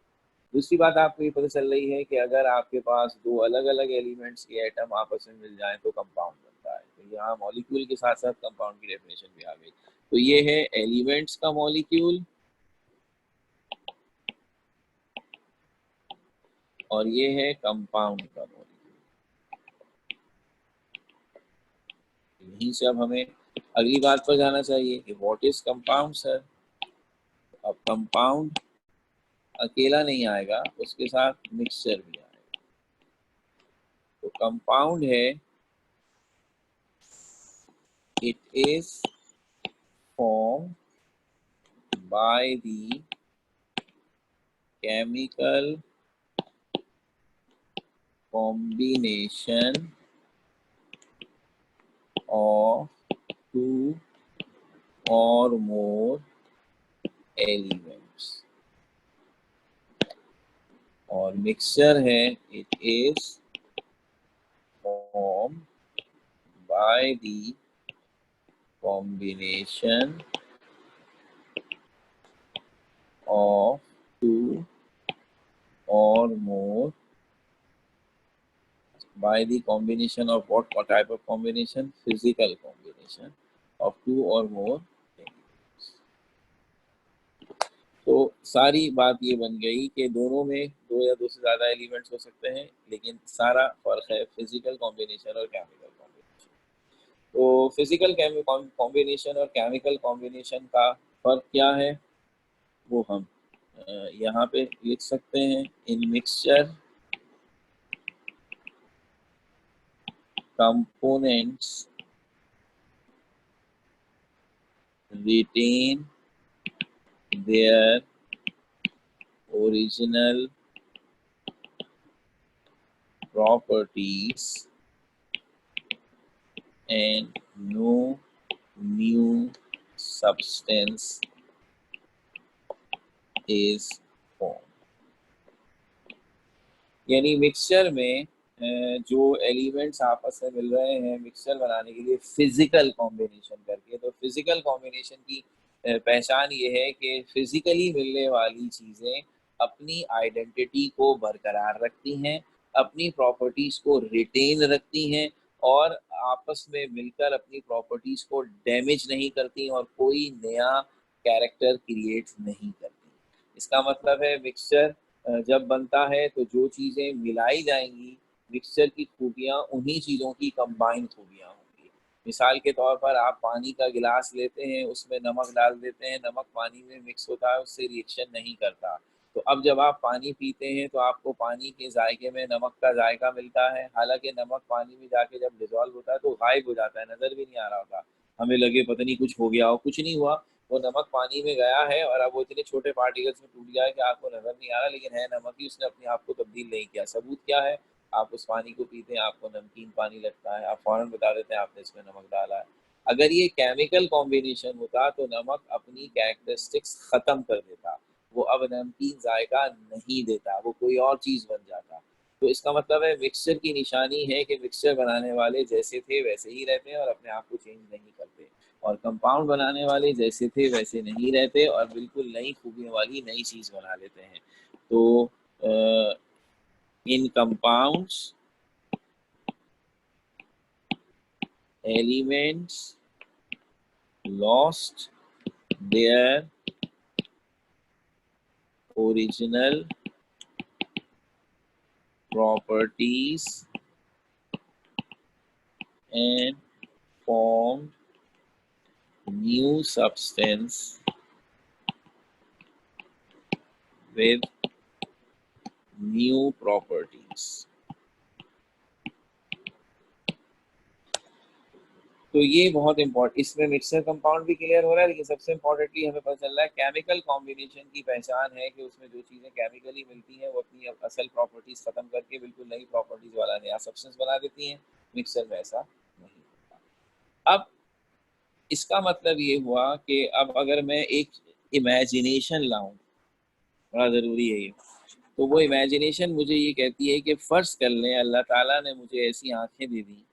Speaker 1: दूसरी बात आपको ये पता चल रही है कि अगर आपके पास 2 अलग अलग एलिमेंट्स के एटम आपस में मिल जाएं तो कंपाउंड बनता है। तो यहाँ मॉलिक्यूल के साथ साथ कंपाउंड की डेफिनेशन भी आ गई। तो ये है एलिमेंट्स का मॉलिक्यूल और ये है कंपाउंड का मॉलिक्यूल। यहीं से अब हमें अगली बात पर जाना चाहिए कि व्हाट इज कंपाउंड सर। अब कंपाउंड अकेला नहीं आएगा, उसके साथ मिक्सचर भी आएगा। तो कंपाउंड है, it is form by the chemical combination of two or more elements. और मिक्सचर है, it is formed by the combination of two or more, by the combination of what type of combination? Physical combination of two or more elements. तो सारी बात ये बन गई कि दोनों में दो या दो से ज़्यादा एलिमेंट्स हो सकते हैं, लेकिन सारा फर्क है फिजिकल कॉम्बिनेशन और केमिकल कॉम्बिनेशन। तो फिजिकल कॉम्बिनेशन और केमिकल कॉम्बिनेशन का फर्क क्या है वो हम यहाँ पे लिख सकते हैं। इन mixture components retain their original properties and no new substance is formed। यानी मिक्सचर में जो एलिमेंट्स आपस में मिल रहे हैं मिक्सचर बनाने के लिए फिजिकल कॉम्बिनेशन करके, तो फिजिकल कॉम्बिनेशन की पहचान ये है कि फिजिकली मिलने वाली चीज़ें अपनी आइडेंटिटी को बरकरार रखती हैं, अपनी प्रॉपर्टीज़ को रिटेन रखती हैं और आपस में मिलकर अपनी प्रॉपर्टीज़ को डैमेज नहीं करती और कोई नया कैरेक्टर क्रिएट नहीं करती। इसका मतलब है मिक्सचर जब बनता है तो जो चीज़ें मिलाई जाएंगी मिक्सचर की खूबियाँ उन्हीं चीज़ों की कंबाइन खूबियाँ होंगी। मिसाल के तौर पर आप पानी का गिलास लेते हैं, उसमें नमक डाल देते हैं, नमक पानी में मिक्स होता है, उससे रिएक्शन नहीं करता। तो अब जब आप पानी पीते हैं तो आपको पानी के जायके में नमक का जायका मिलता है, हालांकि नमक पानी में जाके जब डिजॉल्व होता है तो गायब हो जाता है, नज़र भी नहीं आ रहा होता। हमें लगे पता नहीं कुछ हो गया हो, कुछ नहीं हुआ, वो नमक पानी में गया है और अब वो इतने छोटे पार्टिकल्स में टूट गया है कि आपको नजर नहीं आ रहा, लेकिन है नमक ही, उसने अपने आप को तब्दील नहीं किया। सबूत क्या है? आप उस पानी को पीते हैं, आपको नमकीन पानी लगता है, आप फौरन बता देते हैं आपने इसमें नमक डाला है। अगर ये केमिकल कॉम्बिनेशन होता तो नमक अपनी कैरेक्टरिस्टिक्स खत्म कर देता, वो अब नमकीन जायका नहीं देता, वो कोई और चीज बन जाता। तो इसका मतलब है मिक्सचर की निशानी है कि मिक्सचर बनाने वाले जैसे थे वैसे ही रहते हैं और अपने आप को चेंज नहीं करते, और कंपाउंड बनाने वाले जैसे थे वैसे नहीं रहते और बिल्कुल नई खूबियों वाली नई चीज बना लेते हैं। तो इन compounds elements lost their original properties and formed new substance with new properties। तो ये बहुत इंपॉर्टेंट, इसमें मिक्सर कंपाउंड भी क्लियर हो रहा है, लेकिन सबसे इम्पोर्टेंटली हमें पता चल रहा है केमिकल कॉम्बिनेशन की पहचान है कि उसमें जो चीज़ें केमिकली मिलती हैं वो अपनी असल प्रॉपर्टीज खत्म करके बिल्कुल नई प्रॉपर्टीज वाला नया सब्सटेंस बना देती हैं। मिक्सर में ऐसा नहीं होता। अब इसका मतलब ये हुआ कि अब अगर मैं एक इमेजिनेशन लाऊं, बड़ा ज़रूरी है ये, तो वो इमेजिनेशन मुझे ये कहती है कि फ़र्ज़ कर लें अल्लाह ताला ने मुझे ऐसी आंखें दे दी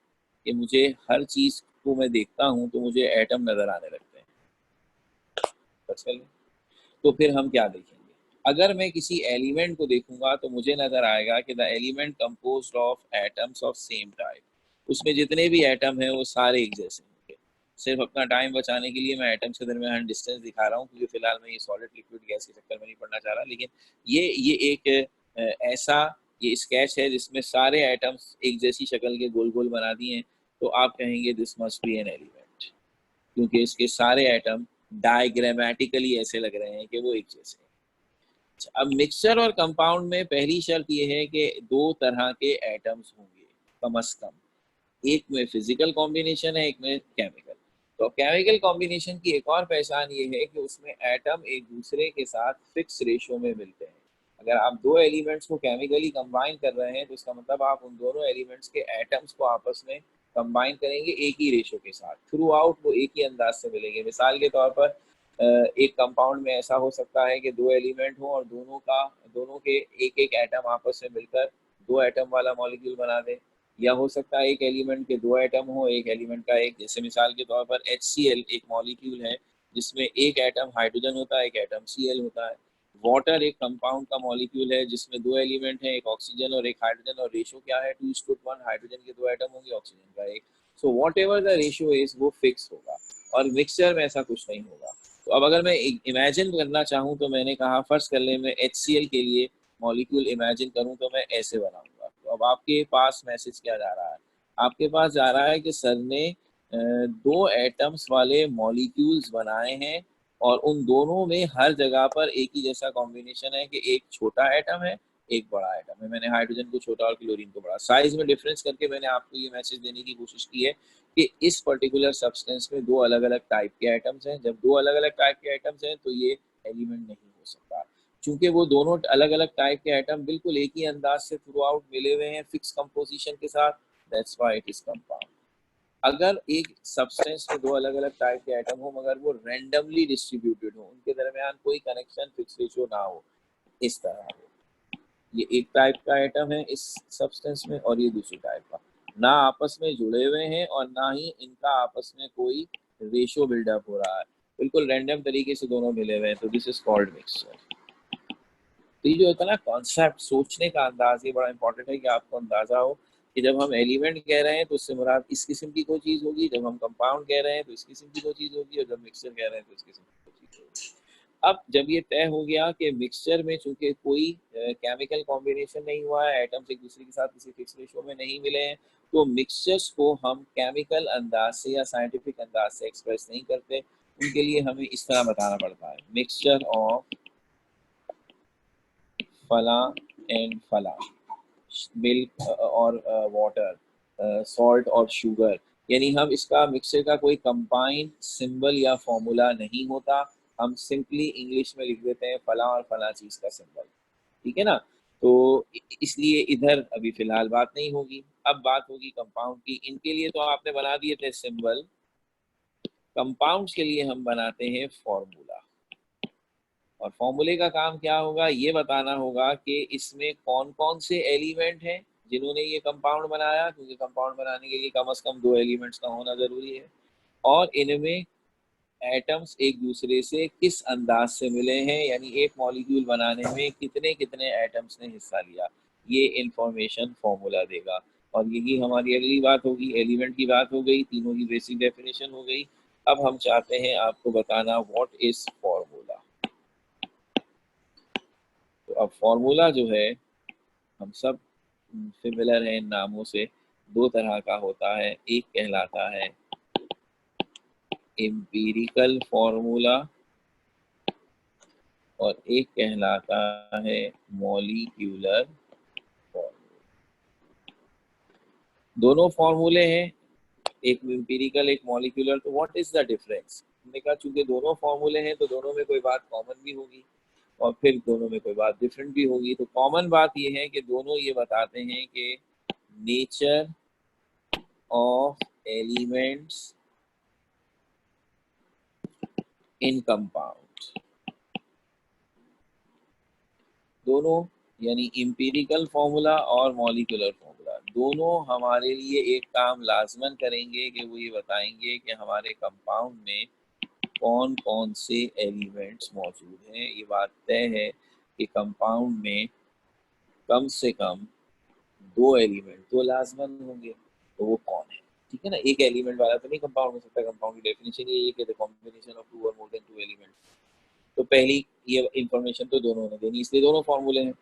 Speaker 1: कि मुझे हर चीज़ को मैं देखता हूँ तो मुझे एटम नज़र आने लगते हैं। फ़र्ज़ कर लें, तो फिर हम क्या देखेंगे? अगर मैं किसी एलिमेंट को देखूंगा तो मुझे नज़र आएगा कि the element composed of atoms of same type, उसमें जितने भी एटम हैं वो सारे एक जैसे होंगे। सिर्फ अपना टाइम बचाने के लिए मैं एटम्स के दरमियान डिस्टेंस दिखा रहा हूँ, क्योंकि फिलहाल मैं ये सॉलिड लिक्विड गैस के चक्कर में नहीं पड़ना चाह रहा, लेकिन ये एक ऐसा ये स्केच है जिसमें सारे एटम्स एक जैसी शक्ल के गोल गोल बना दिए हैं। तो आप कहेंगे this must be an element, क्योंकि इसके सारे एटम डायग्रामेटिकली ऐसे लग रहे हैं कि वो एक जैसे हैं। अब मिक्सचर और कंपाउंड में पहली शर्त ये है कि दो तरह के एटम्स होंगे कम से कम, एक में फिजिकल कॉम्बिनेशन है, एक में केमिकल। तो केमिकल कॉम्बिनेशन की एक और पहचान ये है कि उसमें एटम एक दूसरे के साथ फिक्स रेशो में मिलते हैं। अगर आप दो एलिमेंट्स को केमिकली कंबाइन कर रहे हैं तो इसका मतलब आप उन दोनों एलिमेंट्स के एटम्स को आपस में कंबाइन करेंगे एक ही रेशो के साथ, थ्रू आउट वो एक ही अंदाज से मिलेंगे। मिसाल के तौर पर एक कंपाउंड में ऐसा हो सकता है कि दो एलिमेंट हो और दोनों के एक एक एटम आपस में मिलकर दो एटम वाला मॉलिक्यूल बना दे, या हो सकता है एक एलिमेंट के दो एटम हो, एक एलिमेंट का एक, जैसे मिसाल के तौर पर HCl एक मॉलिक्यूल है जिसमें एक एटम हाइड्रोजन होता है, एक एटम Cl होता है। वाटर एक कंपाउंड का मॉलिक्यूल है जिसमें दो एलिमेंट हैं, एक ऑक्सीजन और एक हाइड्रोजन, और रेशो क्या है 2:1, हाइड्रोजन के दो एटम होंगे, ऑक्सीजन का एक। So what ever the ratio is वो फिक्स होगा, और मिक्सचर में ऐसा कुछ नहीं होगा। तो अब अगर मैं इमेजिन करना चाहूँ तो मैंने कहा फर्स्ट कर ले मैं HCl के लिए मॉलिक्यूल इमेजिन करूँ तो मैं ऐसे बनाऊंगा। तो अब आपके पास मैसेज क्या जा रहा है, आपके पास जा रहा है कि सर ने दो एटम्स वाले मॉलिक्यूल्स बनाए हैं और उन दोनों में हर जगह पर एक ही जैसा कॉम्बिनेशन है कि एक छोटा एटम है एक बड़ा एटम है। मैंने हाइड्रोजन को छोटा और क्लोरीन को बड़ा, साइज में डिफरेंस करके मैंने आपको ये मैसेज देने की कोशिश की है कि इस पर्टिकुलर सब्सटेंस में दो अलग अलग टाइप के आइटम्स हैं। जब दो अलग अलग टाइप के आइटम्स हैं तो ये एलिमेंट नहीं हो सकता, क्योंकि वो दोनों अलग अलग टाइप के आइटम बिल्कुल एक ही अंदाज से थ्रू आउट मिले हुए हैं फिक्स कंपोजिशन के साथ। That's why it is compound. अगर एक सब्सटेंस में दो अलग अलग टाइप के आइटम हो मगर वो रैंडमली डिस्ट्रीब्यूटेड हो, उनके दरमियान कोई कनेक्शन फिक्स रेशियो ना हो, इस तरह हो, ये एक टाइप का आइटम है इस सब्सटेंस में और ये दूसरी टाइप का, ना आपस में जुड़े हुए हैं और ना ही इनका आपस में कोई रेशियो बिल्डअप हो रहा है, बिल्कुल रैंडम तरीके से दोनों मिले हुए हैं, तो दिस इज कॉल्ड मिक्सचर। तो ये जो होता है ना कॉन्सेप्ट, सोचने का अंदाज, ये बड़ा इंपॉर्टेंट है कि आपको अंदाजा हो कि जब हम एलिमेंट कह रहे हैं तो उससे मुराद इस किस्म की कोई चीज़ होगी, जब हम कंपाउंड कह रहे हैं तो इस किस्म की कोई चीज़ होगी, और जब मिक्सचर कह रहे हैं तो इस किस्म की कोई चीज़ होगी। अब जब ये तय हो गया कि मिक्सचर में चूंकि कोई केमिकल कॉम्बिनेशन नहीं हुआ है, एटम्स एक दूसरे के साथ किसी फिक्स रेशो में नहीं मिले हैं, तो मिक्सचर्स को हम केमिकल अंदाज से या साइंटिफिक अंदाज से एक्सप्रेस नहीं करते। उनके लिए हमें इस तरह बताना पड़ता है, मिक्सचर ऑफ फला एंड फला, मिल्क और वाटर, सॉल्ट और शुगर। यानी हम इसका मिक्सचर का कोई कंबाइंड सिंबल या फॉर्मूला नहीं होता, हम सिंपली इंग्लिश में लिख देते हैं फला और फला चीज का सिंबल, ठीक है ना। तो इसलिए इधर अभी फिलहाल बात नहीं होगी, अब बात होगी कंपाउंड की। इनके लिए तो आपने बना दिए थे सिंबल, कंपाउंड्स के लिए हम बनाते हैं फॉर्मूला। और फॉर्मूले का काम क्या होगा, ये बताना होगा कि इसमें कौन कौन से एलिमेंट हैं जिन्होंने ये कंपाउंड बनाया, क्योंकि कंपाउंड बनाने के लिए कम से कम दो एलिमेंट्स का होना जरूरी है, और इनमें एटम्स एक दूसरे से किस अंदाज से मिले हैं, यानी एक मॉलिक्यूल बनाने में कितने कितने एटम्स ने हिस्सा लिया, ये इंफॉर्मेशन फॉर्मूला देगा। और यही हमारी अगली बात होगी, एलिमेंट की बात हो गई, तीनों की बेसिक डेफिनेशन हो गई। अब हम चाहते हैं आपको बताना व्हाट इज फॉर्मूला। तो अब फॉर्मूला जो है, हम सब सिमिलर हैं इन नामों से, दो तरह का होता है, एक कहलाता है एम्पिरिकल फॉर्मूला और एक कहलाता है मॉलिक्यूलर फॉर्मूला। दोनों फॉर्मूले हैं, एक एम्पिरिकल एक मॉलिक्यूलर, तो व्हाट इज द डिफरेंस। हमने कहा चूंकि दोनों फॉर्मूले हैं तो दोनों में कोई बात कॉमन भी होगी और फिर दोनों में कोई बात डिफरेंट भी होगी। तो कॉमन बात ये है कि दोनों ये बताते हैं कि nature of elements in compound, दोनों यानी इंपीरिकल फॉर्मूला और मॉलिक्यूलर फॉर्मूला दोनों हमारे लिए एक काम लाजमन करेंगे कि वो ये बताएंगे कि हमारे कंपाउंड में कौन कौन से एलिमेंट्स मौजूद हैं। ये बात तय है कि कंपाउंड में कम से कम दो एलिमेंट तो लाजमन होंगे, तो वो कौन है, ठीक है ना। एक एलिमेंट वाला तो नहीं कंपाउंड हो सकता, कंपाउंड की डेफिनेशन ये है कि द कॉम्बिनेशन ऑफ टू और मोर देन टू एलिमेंट। तो पहली ये इंफॉर्मेशन तो दोनों ने देनी, इसलिए दोनों फॉर्मूले हैं।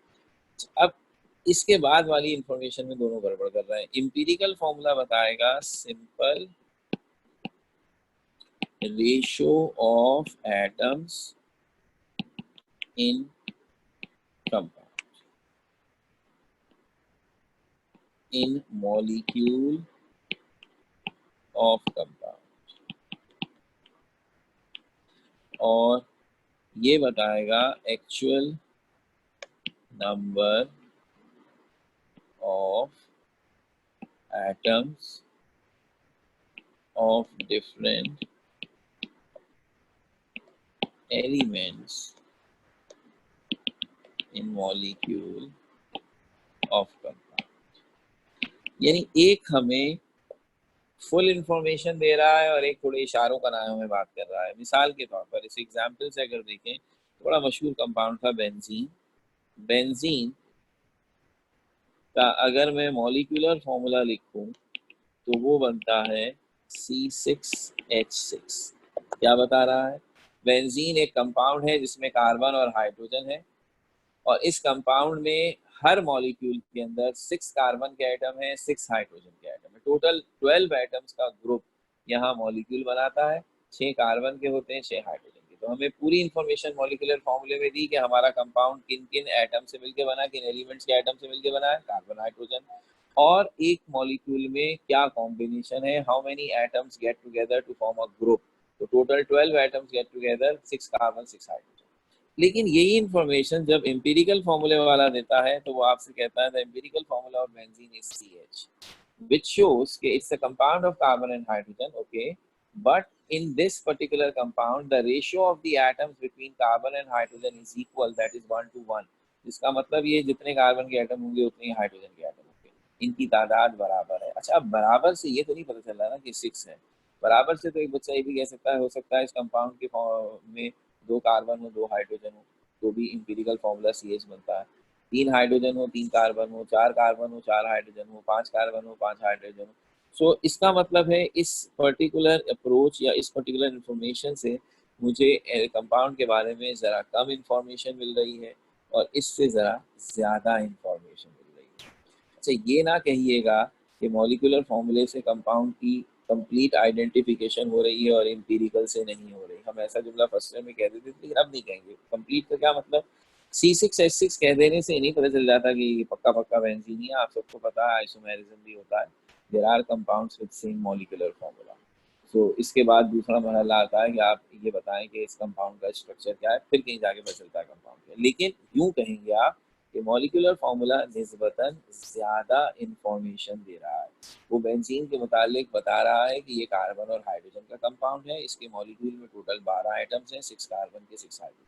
Speaker 1: अब इसके बाद वाली इंफॉर्मेशन में दोनों गड़बड़ कर रहे हैं। इंपीरिकल फॉर्मूला बताएगा simple ratio of atoms in compound in molecule of compound. और ये बताएगा actual number of atoms of different elements in molecule of compound. यानी एक हमें फुल इंफॉर्मेशन दे रहा है और एक थोड़े इशारों का नाम में बात कर रहा है। मिसाल के तौर पर इस एग्जाम्पल से अगर देखें, बड़ा मशहूर कंपाउंड था बेंजीन। बेंजीन का अगर मैं मॉलिक्यूलर फॉर्मूला लिखूं तो वो बनता है C6H6। क्या बता रहा है? बेंजीन एक कंपाउंड है जिसमें कार्बन और हाइड्रोजन है, और इस कंपाउंड में हर मॉलिक्यूल के अंदर 6 कार्बन के आइटम है, 6 हाइड्रोजन के आइटम है। टोटल 12 आइटम्स का ग्रुप यहाँ मॉलिक्यूल बनाता है। 6 कार्बन के होते हैं, 6 हाइड्रोजन के। तो हमें पूरी इंफॉर्मेशन मॉलिक्यूलर फॉर्मूले में दी कि हमारा कंपाउंड किन किन एटम से मिलकर बना, किन एलिमेंट्स के एटम से मिलकर बना है, कार्बन हाइड्रोजन, और एक मॉलिक्यूल में क्या कॉम्बिनेशन है, how many atoms get together to form a group. तो total 12 atoms get together, 6 carbon 6 hydrogen. लेकिन यही इंफॉर्मेशन जब एम्पिरिकल फॉर्मूले वाला देता है तो वो आपसे कहता है the empirical formula of benzene is CH, which shows कि it's a compound of carbon and hydrogen, okay, but in this particular compound the ratio of the atoms between carbon and hydrogen is equal, that is 1 to 1। जिसका मतलब ये जितने कार्बन के एटम होंगे उतने ही हाइड्रोजन के एटम होंगे, इनकी तादाद बराबर है। अच्छा, अब बराबर से ये तो नहीं पता चल रहा ना कि 6 है। बराबर से तो एक बच्चा ये भी कह सकता है, हो सकता है इस कंपाउंड के में 2 कार्बन हो, 2 हाइड्रोजन हो, तो भी इंपीरिकल फॉर्मूला CH बनता है। 3 हाइड्रोजन हो, 3 कार्बन हो, 4 कार्बन हो, 4 हाइड्रोजन हो, 5 कार्बन हो, 5 हाइड्रोजन हो। सो इसका मतलब है इस पर्टिकुलर अप्रोच या इस पर्टिकुलर इंफॉर्मेशन से मुझे कंपाउंड के बारे में ज़रा कम इंफॉर्मेशन मिल रही है और इससे ज़रा ज़्यादा इंफॉर्मेशन मिल रही है। अच्छा, ये ना कहिएगा कि मॉलिक्यूलर फॉर्मूले से कंपाउंड की कंप्लीट आइडेंटिफिकेशन हो रही है और एम्पिरिकल से नहीं हो रही। हम ऐसा जुमला फर्स्ट ईयर में कह देते थे, लेकिन अब नहीं कहेंगे। कंप्लीट का क्या मतलब? C6H6 कह देने से नहीं पता चल जाता कि पक्का पक्का बेंजीन ही है। आप सबको पता है आइसोमेरिज्म भी होता है। There are compounds with same molecular formula. So इसके बाद दूसरा मरहला आता है कि आप ये बताएं कि इस कंपाउंड का स्ट्रक्चर क्या है, फिर कहीं जाके पता चलता है कंपाउंड क्या। लेकिन यूं कहेंगे आप कि मॉलिक्यूलर फॉर्मूला निस्बतन ज़्यादा इंफॉर्मेशन दे रहा है। वो बेंजीन के मुतालिक बता रहा है कि ये कार्बन और हाइड्रोजन का कंपाउंड है, इसके मॉलिक्यूल में टोटल 12 आइटम्स हैं, 6 कार्बन के 6 हाइड्रोजन।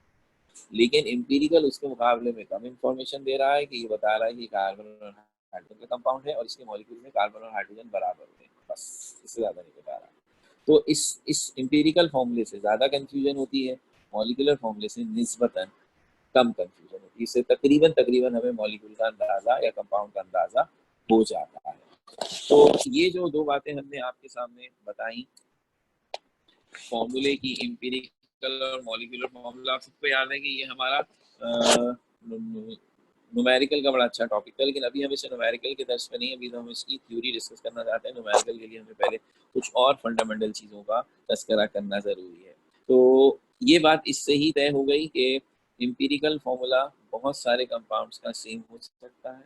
Speaker 1: लेकिन एम्पिरिकल उसके मुकाबले में कम इंफॉर्मेशन दे रहा है कि ये बता रहा है कि कार्बन और हाइड्रोजन का कंपाउंड है और इसके मॉलिक्यूल में कार्बन और हाइड्रोजन बराबर होते हैं, बस, इससे ज़्यादा नहीं बता रहा। तो इस एम्पिरिकल फॉर्मूले से ज़्यादा कन्फ्यूजन होती है, मॉलिक्यूलर फॉर्मूले से निस्बतन कम कंफ्यूजन होती है। इससे तकरीबन तकरीबन हमें मॉलिक्यूल का अंदाज़ा या कंपाउंड का अंदाज़ा हो जाता है। तो ये जो 2 बातें हमने आपके सामने बताई, फॉर्मूले की, एम्पिरिकल और मॉलिक्यूलर फॉर्मूला, आप सबको याद है कि ये हमारा न्यूमेरिकल का बड़ा अच्छा टॉपिक था। लेकिन अभी हम इसे न्यूमेरिकल के दर्स में नहीं, अभी तो हम इसकी थ्योरी डिस्कस करना चाहते हैं। न्यूमेरिकल के लिए हमें पहले कुछ और फंडामेंटल चीज़ों का तस्करा करना ज़रूरी है। तो ये बात इससे ही तय हो गई कि एम्पिरिकल फार्मूला बहुत सारे कंपाउंड्स का सेम हो सकता है।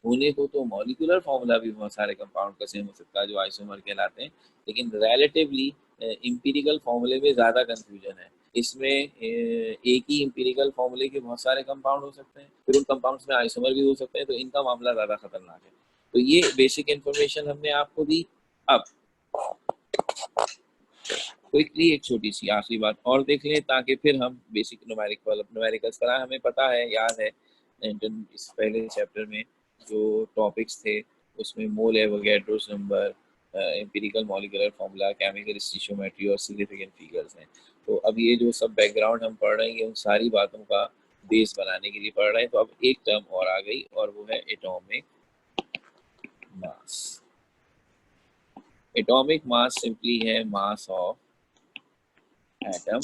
Speaker 1: होने को तो मॉलिक्यूलर फार्मूला भी बहुत सारे कंपाउंड का सेम हो सकता है जो आइसोमर कहलाते हैं, लेकिन रिलेटिवली एम्पिरिकल फार्मूले में ज़्यादा कन्फ्यूजन है। इसमें एक ही एम्पिरिकल फार्मूले के बहुत सारे कंपाउंड हो सकते हैं, फिर उन कंपाउंड्स में आइसोमर भी हो सकते हैं, तो इनका मामला ज़्यादा खतरनाक है। तो ये बेसिक इन्फॉर्मेशन हमने आपको दी। अब क्विकली एक छोटी सी आखिरी बात और देख लें ताकि फिर हम बेसिक न्यूमेरिकल्स कराएं। हमें पता है, याद है, इस पहले चैप्टर में जो टॉपिक्स थे उसमें mole Avogadro's number, empirical molecular formula, chemical stoichiometry और सिग्निफिकेंट फिगर्स हैं। तो अब ये जो सब बैकग्राउंड हम पढ़ रहे हैं, ये उन सारी बातों का बेस बनाने के लिए पढ़ रहे हैं। तो अब एक टर्म और आ गई और वो है atomic mass. Atomic mass simply है मास ऑफ एटम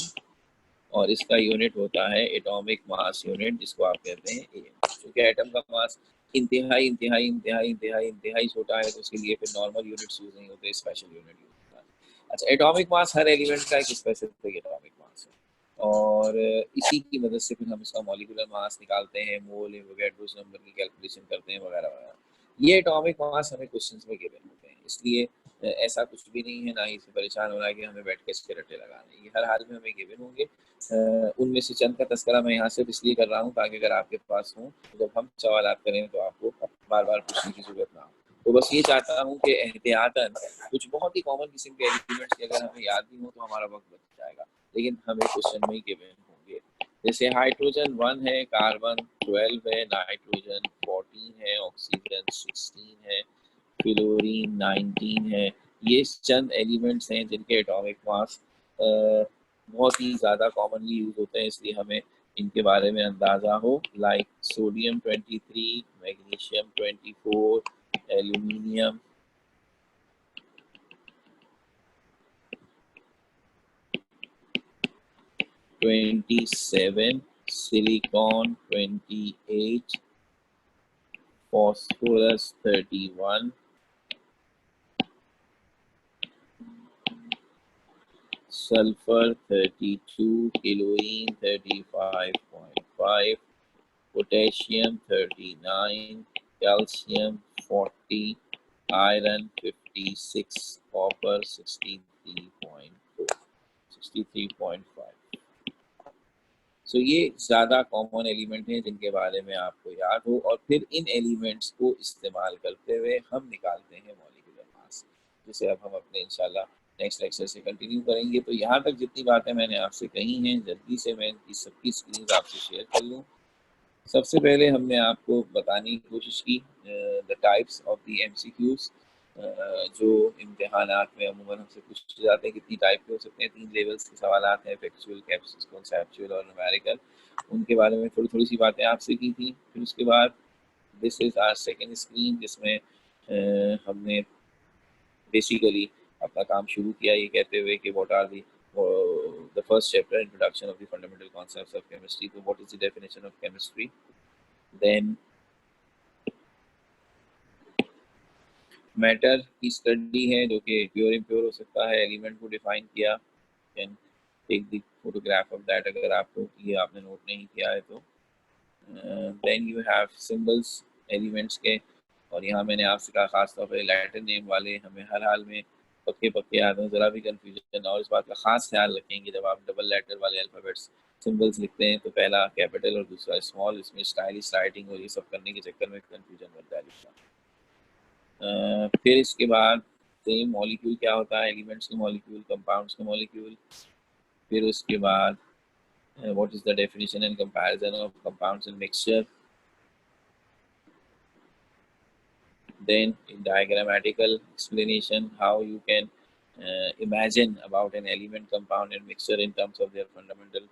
Speaker 1: और इसका यूनिट होता है एटॉमिक मास यूनिट, जिसको आप कहते हैं ए। क्योंकि एटम का मास इंतहाई इंतहाई इंतहाई इंतहाई इंतहाई छोटा है, तो उसके लिए फिर नॉर्मल यूनिट्स यूज नहीं होते, स्पेशल यूनिट यूज होता है। अच्छा, एटॉमिक मास हर एलिमेंट का एक स्पेसिफिक एटॉमिक मास है और इसी की मदद से फिर हम इसका मॉलिक्यूलर मास निकालते हैं, मोल एवोगैड्रोस नंबर की कैलकुलेशन करते हैं वगैरह वगैरह। ये एटॉमिक मास हमें क्वेश्चंस में गिवन होते हैं, इसलिए ऐसा कुछ भी नहीं है, ना ही इससे परेशान होना है कि हमें बैठ के इसके रट्टे लगाने, ये हर हाल में हमें गिवन होंगे। उनमें से चंद का तस्करा मैं यहाँ सिर्फ इसलिए कर रहा हूँ ताकि अगर आपके पास हो तो जब हम सवालात करें तो आपको बार बार पूछने की जरूरत ना हो। तो बस ये चाहता हूँ कि एहतियातन कुछ बहुत ही कॉमन किस्म के एलिमेंट्स अगर हमें याद भी हो तो हमारा वक्त बच जाएगा, लेकिन हमें क्वेश्चन में ही गिवन होंगे। जैसे हाइड्रोजन 1 है, कार्बन 12 है, नाइट्रोजन 14 है, ऑक्सीजन 16 है, फ्लोरीन 19 है। ये चंद एलिमेंट्स हैं जिनके एटॉमिक मास बहुत ही ज़्यादा कॉमनली यूज होते हैं, इसलिए हमें इनके बारे में अंदाज़ा हो। Like sodium 23, magnesium 24, aluminium 27, silicon 28, phosphorus 31, sulfur 32, chlorine 35.5, potassium 39, calcium 40, iron 56, copper 63.5। सो ये ज़्यादा कॉमन एलिमेंट हैं जिनके बारे में आपको याद हो, और फिर इन एलिमेंट्स को इस्तेमाल करते हुए हम निकालते हैं मॉलिक्यूलर मास, जिसे अब हम अपने इंशाल्लाह नेक्स्ट लेक्चर से कंटिन्यू करेंगे। तो यहाँ तक जितनी बातें मैंने आपसे कही हैं, जल्दी से मैं इनकी सबकी स्क्रीन आपसे शेयर कर लूँ। सबसे पहले हमने आपको बताने की कोशिश की the types of the MCQs, जो इम्तिहानात में अमूमन हमसे पूछे जाते हैं। कितनी टाइप के हो सकते हैं? 3 लेवल्स के सवालात हैं, फैक्चुअल, कॉन्सेप्चुअल और न्यूमेरिकल। उनके बारे में थोड़ी थोड़ी सी बातें आपसे की थी। फिर उसके बाद this is our second screen, जिसमें हमने बेसिकली अपना काम शुरू किया ये कहते हुए कि what are the first chapter, introduction of the fundamental concepts of chemistry. तो what is the definition of chemistry, then matter की स्टडी है जो कि प्योर इम्प्योर हो सकता है, एलिमेंट को डिफाइन किया, can take the photograph of that अगर आपको ये आपने नोट नहीं किया है तो। Then you have symbols elements के, और यहाँ मैंने आपसे कहा खास तौर पर लेटर नेम वाले हमें हर हाल में पक्के पक्के याद हों, ज़रा भी कन्फ्यूजन, और इस बात का खास ख्याल रखेंगे जब आप डबल लेटर वाले अल्फ़ाबेट्स सिंबल्स लिखते हैं तो पहला कैपिटल और दूसरा स्मॉल, इसमें स्टाइलिश राइटिंग और ये सब करने के चक्कर में कन्फ्यूजन बनता है। फिर इसके बाद सेम मॉलिक्यूल क्या होता है, एलिमेंट्स के मॉलिक्यूल, कंपाउंड्स के मॉलिक्यूल। फिर उसके बाद what is the definition and comparison of compounds and mixture. Then in diagrammatical explanation how you can imagine about an element, compound and mixture in terms of their fundamental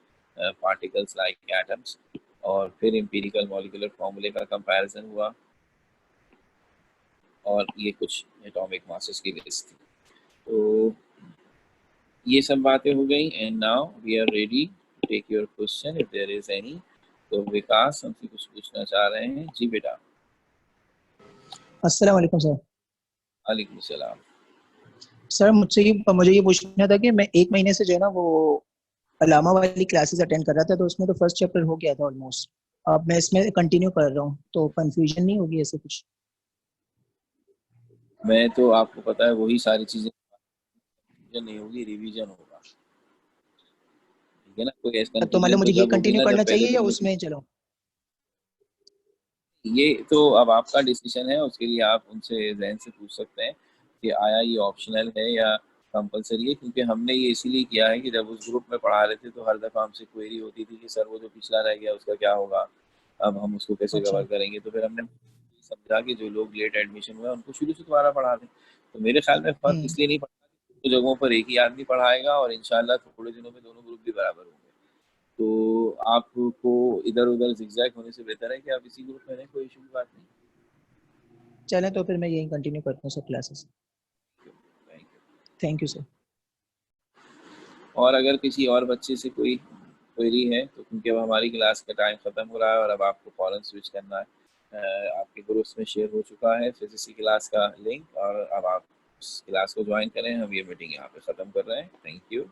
Speaker 1: particles like atoms। और फिर empirical molecular formula का comparison हुआ, और ये कुछ एटॉमिक मासेस की लिस्ट थी। तो ये सब बातें हो गई, and now we are ready to take your question if there is any. तो विकास हमसे कुछ पूछना चाह रहे हैं? जी बेटा।
Speaker 2: अस्सलाम वालेकुम सर।
Speaker 1: वालेकुम सलाम।
Speaker 2: सर मुझे ये पूछना था कि मैं 1 महीने से जो है ना वो अलामा वाली क्लासेस अटेंड कर रहा था, तो उसमें तो फर्स्ट चैप्टर हो गया था ऑलमोस्ट। अब मैं इसमें कंटिन्यू कर रहा हूँ, तो कंफ्यूजन नहीं होगी ऐसे कुछ?
Speaker 1: मैं तो आपको पता है वही सारी चीजें नहीं होगी, रिवीजन होगा, ठीक है ना। कोई ऐसा
Speaker 2: तो मतलब
Speaker 1: कंफ्यूजन तो
Speaker 2: मुझे ये
Speaker 1: जब होगी
Speaker 2: कंटिन्यू
Speaker 1: ना जब
Speaker 2: करना
Speaker 1: पहले
Speaker 2: चाहिए या
Speaker 1: दिन में
Speaker 2: उसमें चलो?
Speaker 1: ये तो अब आपका डिसीजन है, उसके लिए आप उनसे जहन से पूछ सकते हैं कि आया ये ऑप्शनल है या कंपलसरी है। क्योंकि हमने ये इसीलिए किया है कि जब उस ग्रुप में पढ़ा रहे थे तो हर दफ़ा हमसे क्वेरी होती थी कि सर वो जो पिछला रह गया उसका क्या होगा, अब हम उसको कैसे
Speaker 2: अच्छा।
Speaker 1: कवर करेंगे। तो फिर हमने समझा कि जो लोग लेट एडमिशन हुआ उनको शुरू से दोबारा पढ़ा दें। तो मेरे ख्याल में फ़र्क इसलिए नहीं पड़ता कि दो जगहों पर एक ही आदमी पढ़ाएगा, और इंशाल्लाह थोड़े दिनों में दोनों ग्रुप भी बराबर होंगे। तो आपको इधर उधर जिगजैग होने से बेहतर है कि आप इसी ग्रुप में रहें, कोई इशू की बात नहीं।
Speaker 2: चलें तो फिर मैं यही कंटिन्यू करता हूँ sir classes. Thank you sir.
Speaker 1: और अगर किसी और बच्चे से कोई क्वेरी है तो, क्योंकि अब हमारी क्लास का टाइम ख़त्म हो रहा है और अब आपको फ़ौरन स्विच करना है, आपके ग्रुप्स में शेयर हो चुका है फिजिक्स की क्लास का लिंक, और अब आप उस क्लास को ज्वाइन करें। हम ये मीटिंग यहाँ पे ख़त्म कर रहे हैं। Thank you.